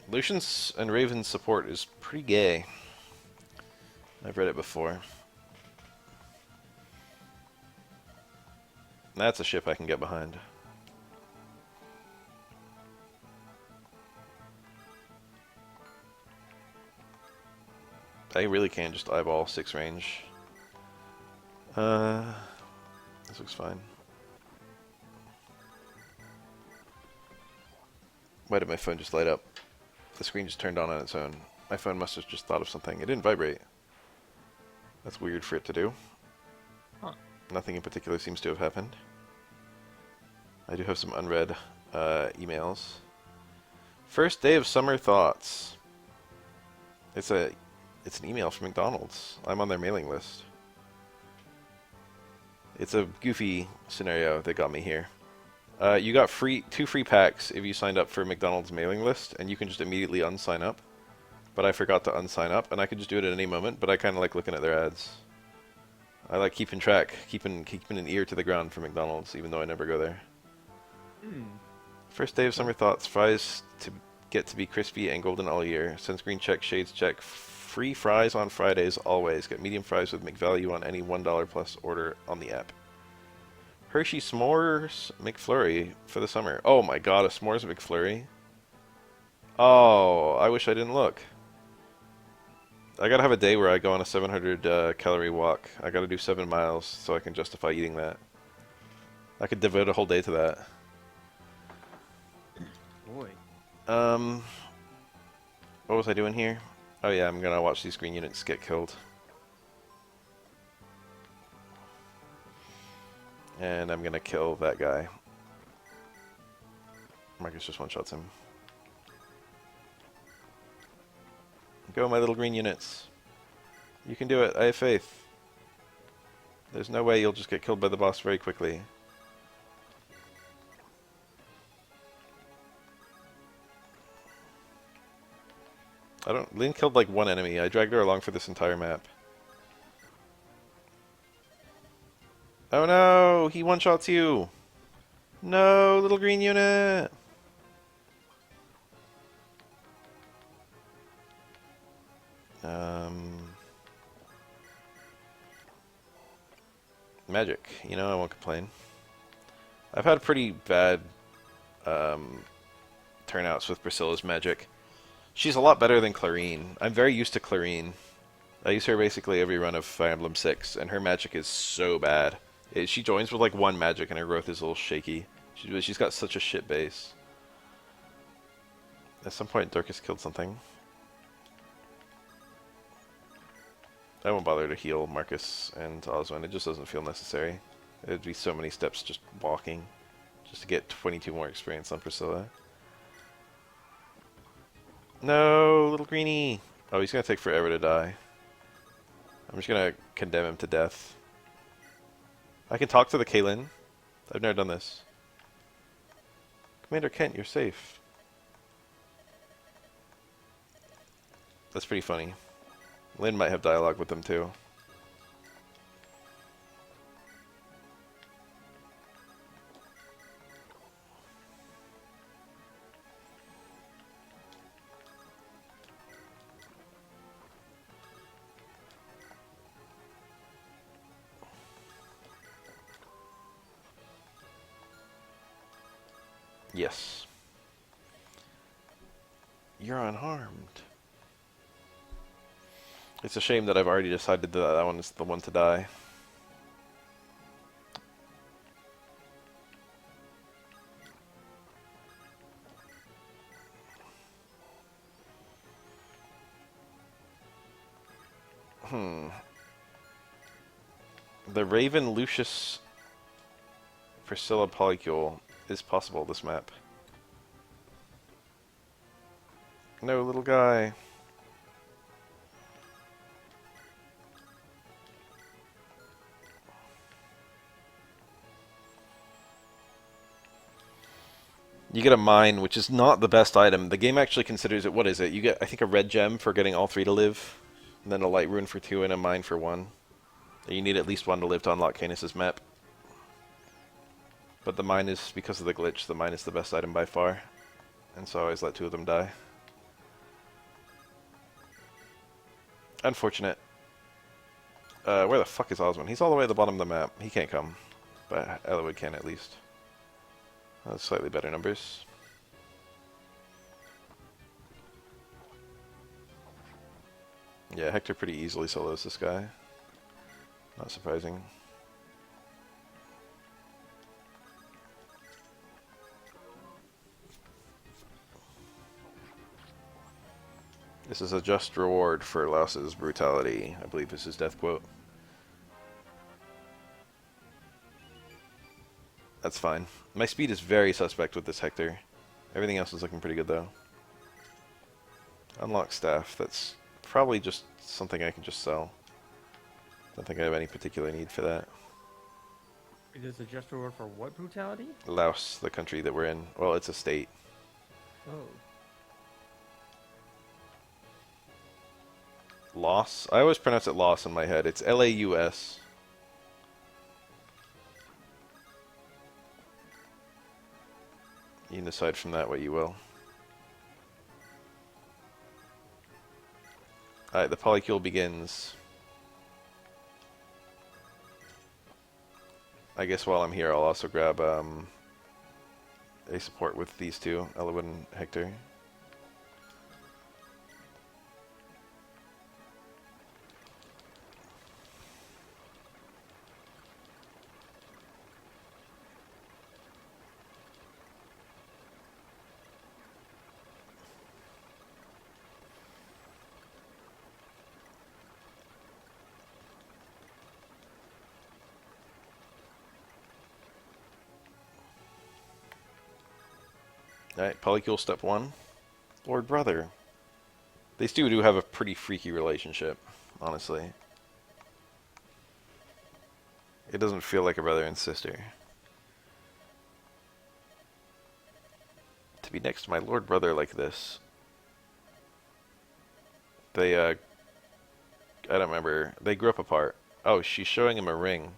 Lucian's and Raven's support is pretty gay. I've read it before. That's a ship I can get behind. I really can just eyeball 6 range. This looks fine. Why did my phone just light up? The screen just turned on its own. My phone must have just thought of something. It didn't vibrate. That's weird for it to do.
Huh.
Nothing in particular seems to have happened. I do have some unread emails. First day of summer thoughts. It's an email from McDonald's. I'm on their mailing list. It's a goofy scenario that got me here. You got 2 free packs if you signed up for McDonald's mailing list, and you can just immediately unsign up. But I forgot to unsign up, and I could just do it at any moment, but I kind of like looking at their ads. I like keeping track, keeping an ear to the ground for McDonald's, even though I never go there. First day of summer thoughts. Fries to get to be crispy and golden all year. Sunscreen check, shades check. Free fries on Fridays always. Get medium fries with McValue on any $1 plus order on the app. Hershey S'mores McFlurry for the summer. Oh my god, a S'mores McFlurry? Oh, I wish I didn't look. I gotta have a day where I go on a 700 calorie walk. I gotta do 7 miles so I can justify eating that. I could devote a whole day to that.
Boy.
What was I doing here? Oh yeah, I'm gonna watch these green units get killed. And I'm gonna kill that guy. Marcus just one-shots him. Go, my little green units. You can do it. I have faith. There's no way you'll just get killed by the boss very quickly. Lynn killed like 1 enemy. I dragged her along for this entire map. Oh no! He one-shots you! No, little green unit! Magic. You know, I won't complain. I've had pretty bad turnouts with Priscilla's magic. She's a lot better than Clarine. I'm very used to Clarine. I use her basically every run of Fire Emblem 6, and her magic is so bad. She joins with like 1 magic and her growth is a little shaky. She's got such a shit base. At some point, Dorcas killed something. I won't bother to heal Marcus and Oswin. It just doesn't feel necessary. It'd be so many steps just walking. just to get 22 more experience on Priscilla. No, little greenie. Oh, he's gonna take forever to die. I'm just gonna condemn him to death. I can talk to the Kaylin. I've never done this. Commander Kent, you're safe. That's pretty funny. Lynn might have dialogue with them too. Yes. You're unharmed. It's a shame that I've already decided that that one is the one to die. The Raven Lucius Priscilla Polycule is possible this map. No, little guy. You get a mine, which is not the best item. The game actually considers it, what is it? You get, I think, a red gem for getting all 3 to live, and then a light rune for 2 and a mine for 1. You need at least 1 to live to unlock Canis' map. But the mine is, because of the glitch, the mine is the best item by far. And so I always let 2 of them die. Unfortunate. Where the fuck is Osmond? He's all the way at the bottom of the map. He can't come. But Elowood can at least. That's slightly better numbers. Yeah, Hector pretty easily solos this guy. Not surprising. This is a just reward for Laos's brutality, I believe is his death quote. That's fine. My speed is very suspect with this Hector. Everything else is looking pretty good though. Unlock staff, that's probably just something I can just sell. Don't think I have any particular need for that.
It is a just reward for what brutality?
Laos, the country that we're in. Well, it's a state.
Oh.
Laos? I always pronounce it Laos in my head. It's L-A-U-S. You can decide from that what you will. Alright, the polycule begins. I guess while I'm here, I'll also grab a support with these 2, Elowood and Hector. Alright, polycule step 1. Lord Brother. These 2 do have a pretty freaky relationship, honestly. It doesn't feel like a brother and sister. To be next to my Lord Brother like this. They, I don't remember. They grew up apart. Oh, she's showing him a ring.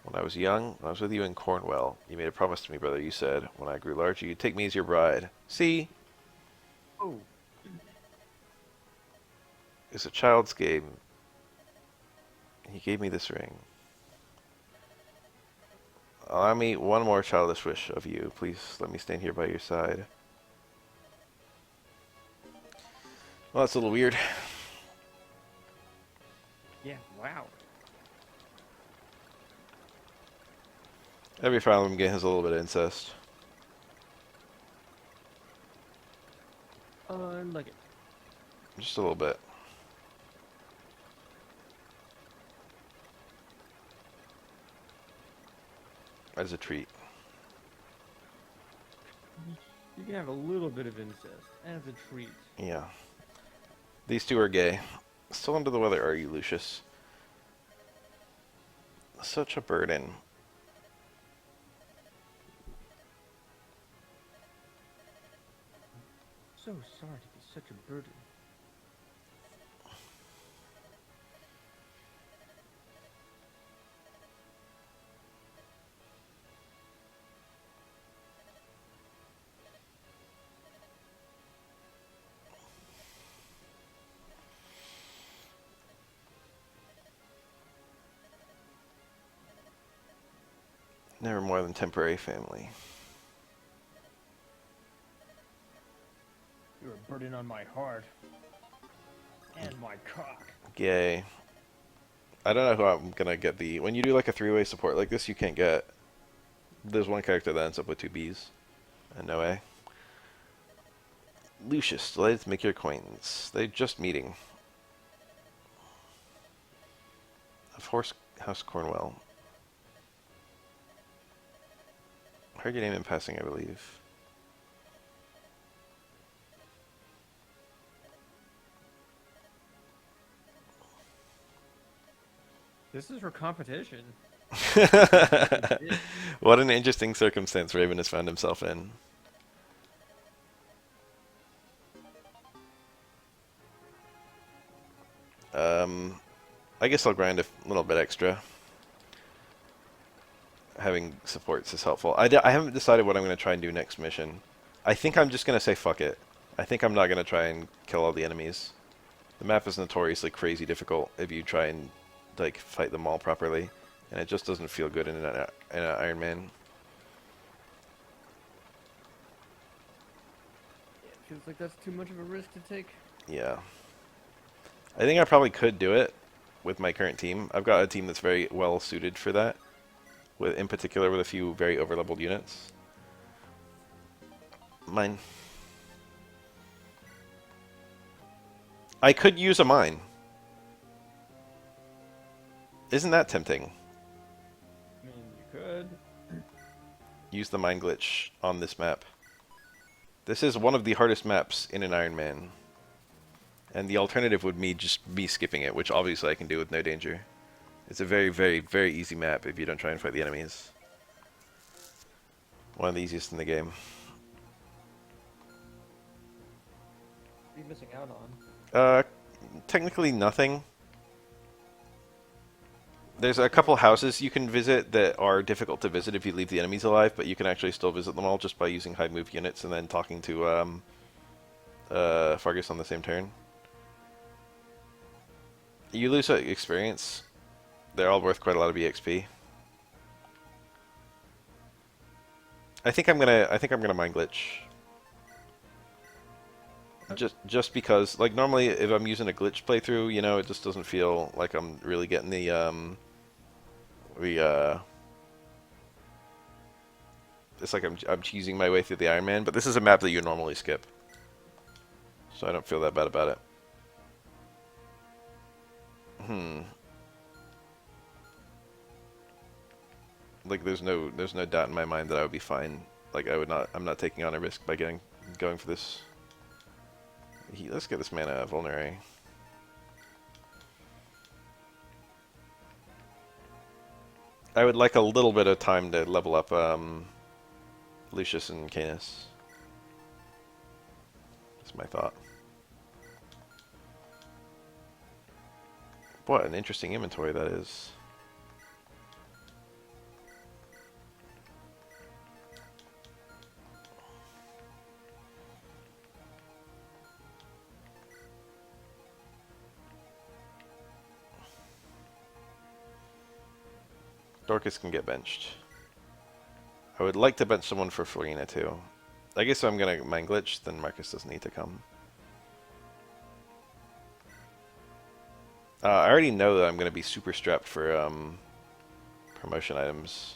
When I was young, when I was with you in Cornwall, you made a promise to me, brother. You said, when I grew larger, you'd take me as your bride. See?
Oh.
It's a child's game. He gave me this ring. Allow me one more childish wish of you. Please let me stand here by your side. Well, that's a little weird.
Yeah, wow.
Every Fire Emblem game has a little bit of incest.
I like it.
Just a little bit. As a treat.
You can have a little bit of incest as a treat.
Yeah. These two are gay. Still under the weather, are you, Lucius? Such a burden.
So sorry to be such a burden.
Never more than temporary family.
You're a burden on my heart. And my cock.
Gay. I don't know who I'm gonna get the... When you do like a three-way support like this, you can't get... There's one character that ends up with 2 Bs. No way. Lucius, delighted to make your acquaintance. They're just meeting. Of House Cornwell. Heard your name in passing, I believe.
This is for competition.
What an interesting circumstance Raven has found himself in. I guess I'll grind a little bit extra. Having supports is helpful. I haven't decided what I'm going to try and do next mission. I think I'm just going to say fuck it. I think I'm not going to try and kill all the enemies. The map is notoriously crazy difficult if you try and like fight them all properly, and it just doesn't feel good in an Iron Man.
It feels like that's too much of a risk to take.
Yeah. I think I probably could do it with my current team. I've got a team that's very well suited for that, in particular with a few very overleveled units. Mine. I could use a mine. Isn't that tempting?
I mean, you could.
Use the mine glitch on this map. This is one of the hardest maps in an Iron Man. And the alternative would be just me skipping it, which obviously I can do with no danger. It's a very, very, very easy map if you don't try and fight the enemies. One of the easiest in the game.
What are you missing out on?
Technically nothing. There's a couple houses you can visit that are difficult to visit if you leave the enemies alive, but you can actually still visit them all just by using high move units and then talking to Fargus on the same turn. You lose experience. They're all worth quite a lot of EXP. I think I'm gonna mind glitch. Just because, like, normally if I'm using a glitch playthrough, you know, it just doesn't feel like I'm really getting the it's like I'm cheesing my way through the Iron Man, but this is a map that you normally skip, so I don't feel that bad about it. Like there's no doubt in my mind that I would be fine. Like I'm not taking on a risk by going for this. Let's get this mana vulnerary. I would like a little bit of time to level up Lucius and Canis. That's my thought. What an interesting inventory that is. Dorcas can get benched. I would like to bench someone for Farina too. I guess if I'm gonna mind glitch, then Marcus doesn't need to come. I already know that I'm gonna be super strapped for promotion items.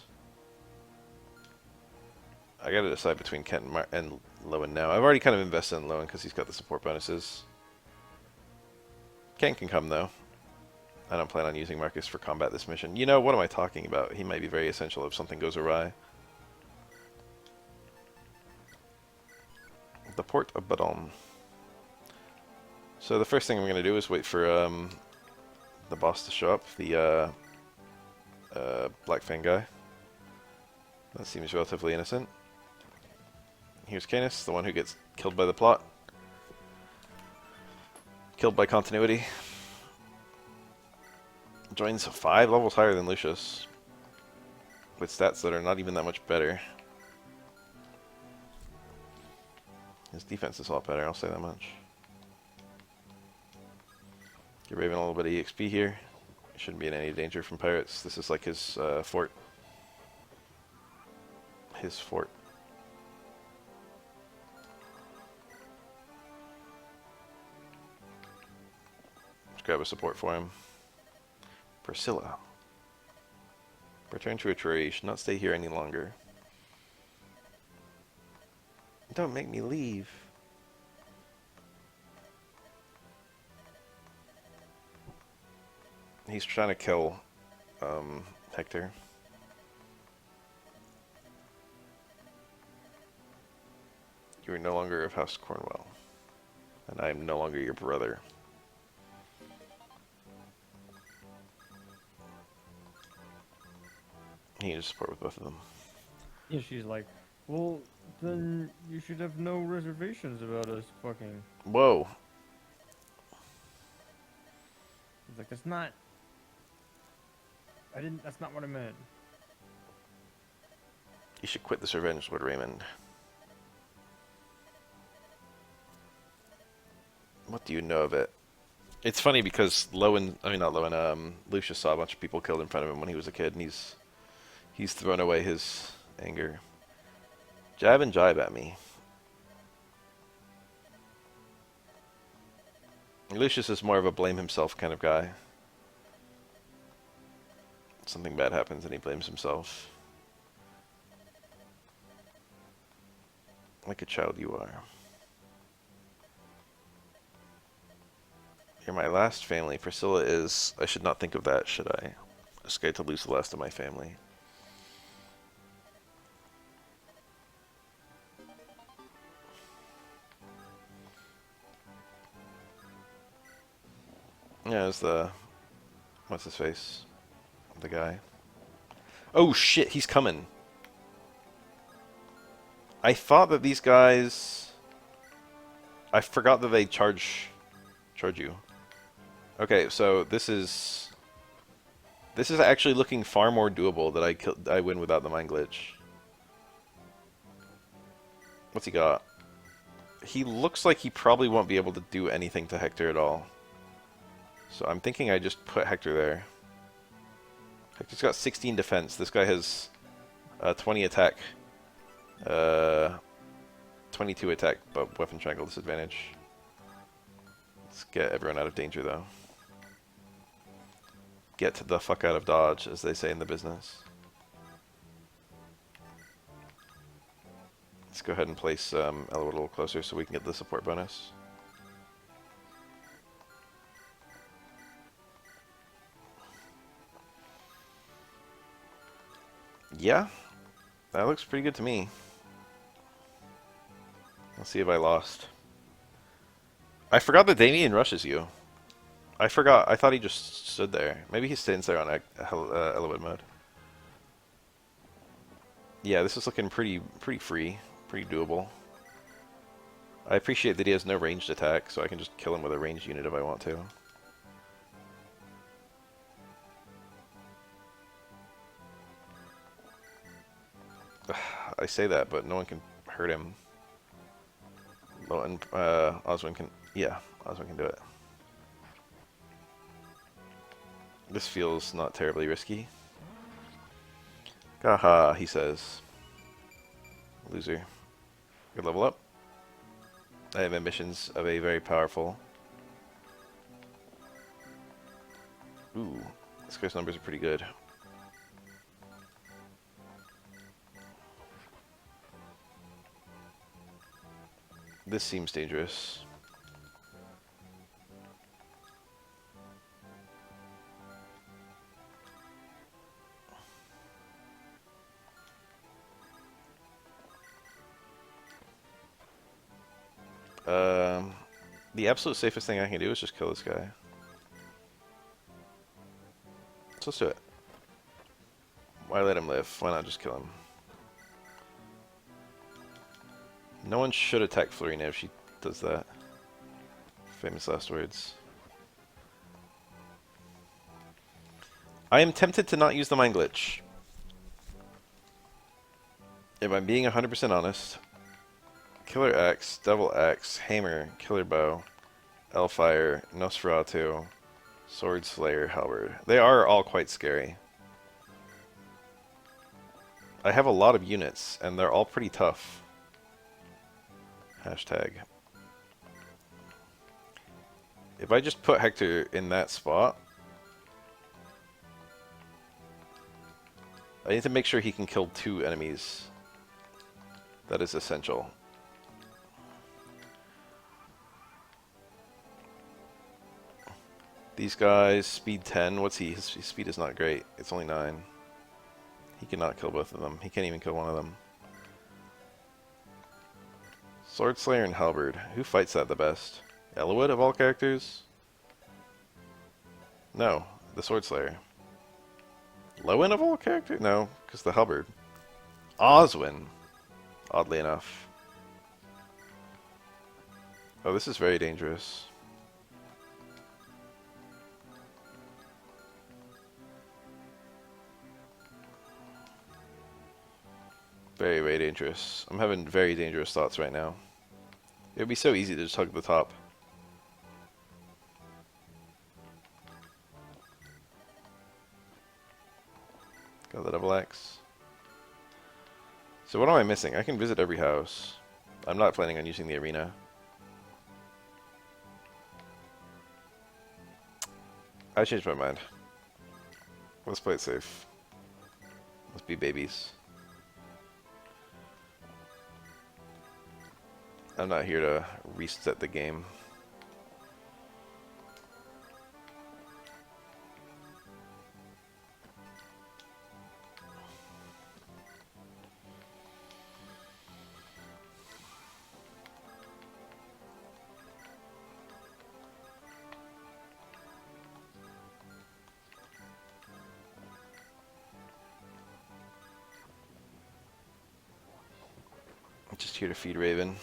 I gotta decide between Kent and Lowen now. I've already kind of invested in Lowen because he's got the support bonuses. Kent can come though. I don't plan on using Marcus for combat this mission. You know, what am I talking about? He might be very essential if something goes awry. Port of Badon. So the first thing I'm going to do is wait for the boss to show up, the Black Fang guy. That seems relatively innocent. Here's Canis, the one who gets killed by the plot. Killed by continuity. Joins 5 levels higher than Lucius. With stats that are not even that much better. His defense is a lot better, I'll say that much. Give Raven a little bit of EXP here. He shouldn't be in any danger from pirates. This is like his fort. His fort. Let's grab a support for him. Priscilla. Return to Etruria. You should not stay here any longer. Don't make me leave. He's trying to kill Hector. You are no longer of House Cornwell. And I am no longer your brother. He needs support with both of them.
Yeah, she's like, well, then you should have no reservations about us fucking.
Whoa.
He's like, that's not. That's not what I meant.
You should quit this revenge, Lord Raymond. What do you know of it? It's funny because Lucius saw a bunch of people killed in front of him when he was a kid, and he's thrown away his anger. Jab and jibe at me. Lucius is more of a blame himself kind of guy. Something bad happens and he blames himself. Like a child you are. You're my last family. Priscilla is... I should not think of that, should I? I'm scared to lose the last of my family. Yeah, it's the... What's his face? The guy. Oh shit, he's coming. I thought that these guys... I forgot that they charge you. Okay, so this is actually looking far more doable that I win without the mind glitch. What's he got? He looks like he probably won't be able to do anything to Hector at all. So I'm thinking I just put Hector there. Hector's got 16 defense. This guy has 20 attack. 22 attack, but weapon triangle disadvantage. Let's get everyone out of danger, though. Get the fuck out of dodge, as they say in the business. Let's go ahead and place Elowood a little closer so we can get the support bonus. Yeah, that looks pretty good to me. Let's see if I lost. I forgot that Damien rushes you. I forgot. I thought he just stood there. Maybe he stands there on Elowood mode. Yeah, this is looking pretty free, pretty doable. I appreciate that he has no ranged attack, so I can just kill him with a ranged unit if I want to. I say that, but no one can hurt him. Oswin can... Yeah, Oswin can do it. This feels not terribly risky. Gaha, he says. Loser. Good level up. I have ambitions of a very powerful... Ooh, this guy's numbers are pretty good. This seems dangerous. The absolute safest thing I can do is just kill this guy. So let's do it. Why let him live? Why not just kill him? No one should attack Florina if she does that. Famous last words. I am tempted to not use the Mind Glitch. If I'm being 100% honest. Killer Axe, Devil Axe, Hammer, Killer Bow, Elfire, Nosferatu, Sword Slayer, Halberd. They are all quite scary. I have a lot of units, and they're all pretty tough. Hashtag. If I just put Hector in that spot, I need to make sure he can kill 2 enemies. That is essential. These guys, speed 10. What's he? His speed is not great. It's only 9. He cannot kill both of them. He can't even kill one of them. Sword Slayer and Halberd. Who fights that the best? Elowood of all characters? No, the Sword Slayer. Lowen of all characters? No, because the Halberd. Oswin, oddly enough. Oh, this is very dangerous. Very, very dangerous. I'm having very dangerous thoughts right now. It would be so easy to just hug the top. Got the double axe. So what am I missing? I can visit every house. I'm not planning on using the arena. I changed my mind. Let's play it safe. Let's be babies. I'm not here to reset the game. I'm just here to feed Raven.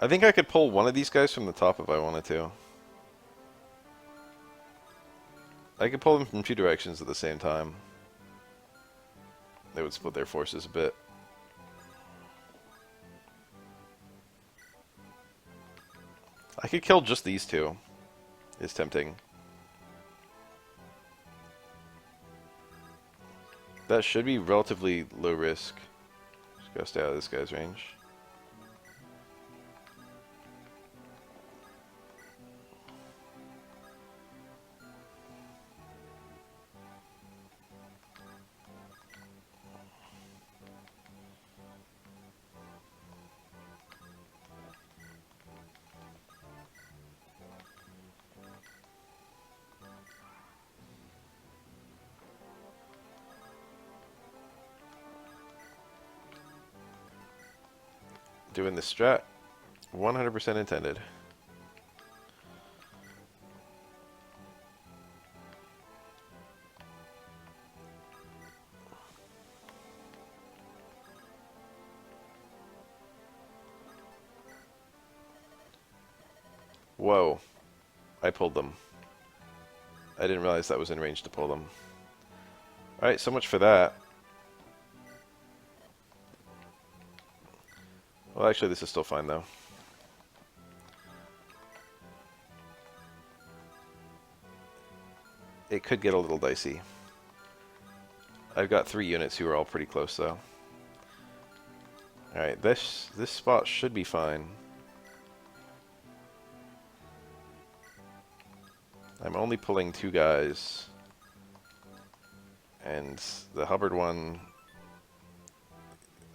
I think I could pull one of these guys from the top if I wanted to. I could pull them from 2 directions at the same time. They would split their forces a bit. I could kill just these 2. It's tempting. That should be relatively low risk. Just gotta stay out of this guy's range. Doing the strat 100% intended. Whoa. I pulled them. I didn't realize that was in range to pull them. Alright, so much for that. Well, actually, this is still fine, though. It could get a little dicey. I've got 3 units who are all pretty close, though. Alright, this spot should be fine. I'm only pulling 2 guys. And the Hubbard one,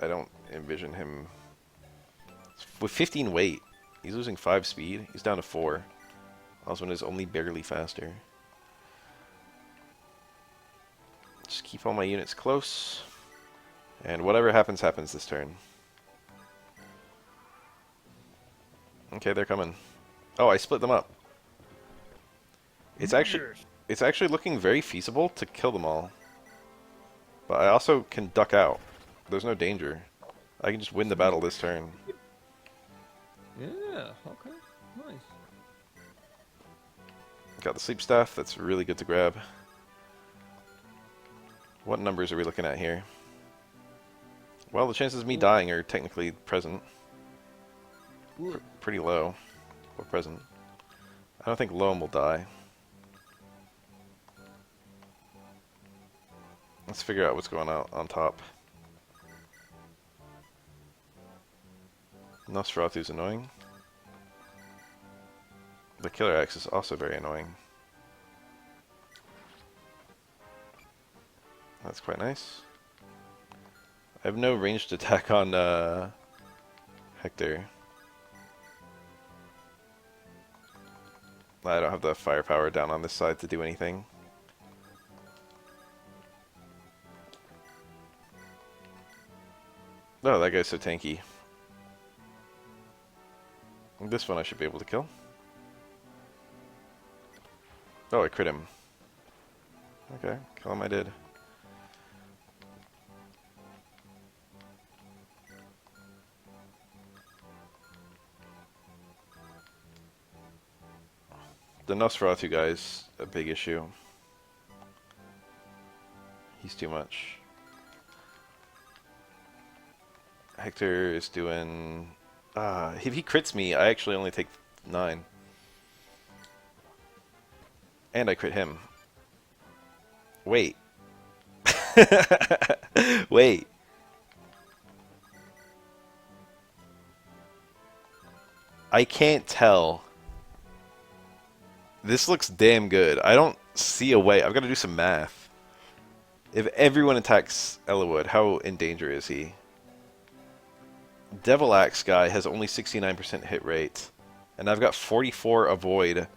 I don't envision him... With 15 weight, he's losing 5 speed. He's down to 4. Oswin is only barely faster. Just keep all my units close. And whatever happens, happens this turn. Okay, they're coming. Oh, I split them up. It's actually looking very feasible to kill them all. But I also can duck out. There's no danger. I can just win the battle this turn.
Yeah, okay. Nice.
Got the sleep staff. That's really good to grab. What numbers are we looking at here? Well, the chances of me dying are technically present. Pretty low. Or present. I don't think Loam will die. Let's figure out what's going on top. Nosferatu's annoying. The Killer Axe is also very annoying. That's quite nice. I have no ranged attack on Hector. I don't have the firepower down on this side to do anything. Oh, that guy's so tanky. This one I should be able to kill. Oh, I crit him. Okay, kill him I did. The Nosferatu guy's a big issue. He's too much. Hector is doing... if he crits me, I actually only take 9. And I crit him. Wait. Wait. I can't tell. This looks damn good. I don't see a way. I've got to do some math. If everyone attacks Ellawood, how in danger is he? Devil Axe guy has only 69% hit rate. And I've got 44 avoid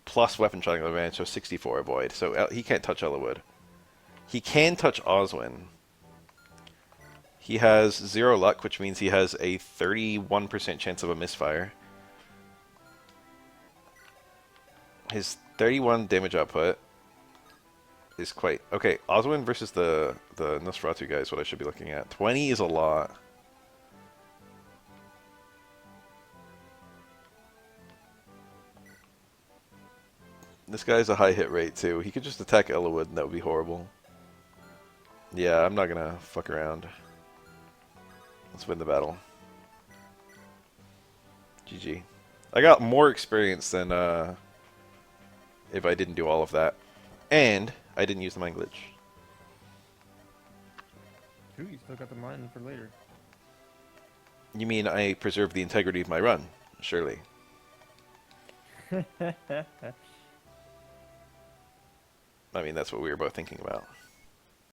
plus weapon triangle advantage, so 64 avoid. So he can't touch Ellawood. He can touch Oswin. He has 0 luck, which means he has a 31% chance of a misfire. His 31 damage output is quite... Okay, Oswin versus the Nosferatu guy is what I should be looking at. 20 is a lot. This guy's a high hit rate, too. He could just attack Ellawood, and that would be horrible. Yeah, I'm not gonna fuck around. Let's win the battle. GG. I got more experience than if I didn't do all of that. And I didn't use the mind glitch.
Ooh, you still got the mine for later.
You mean I preserved the integrity of my run? Surely. I mean, that's what we were both thinking about.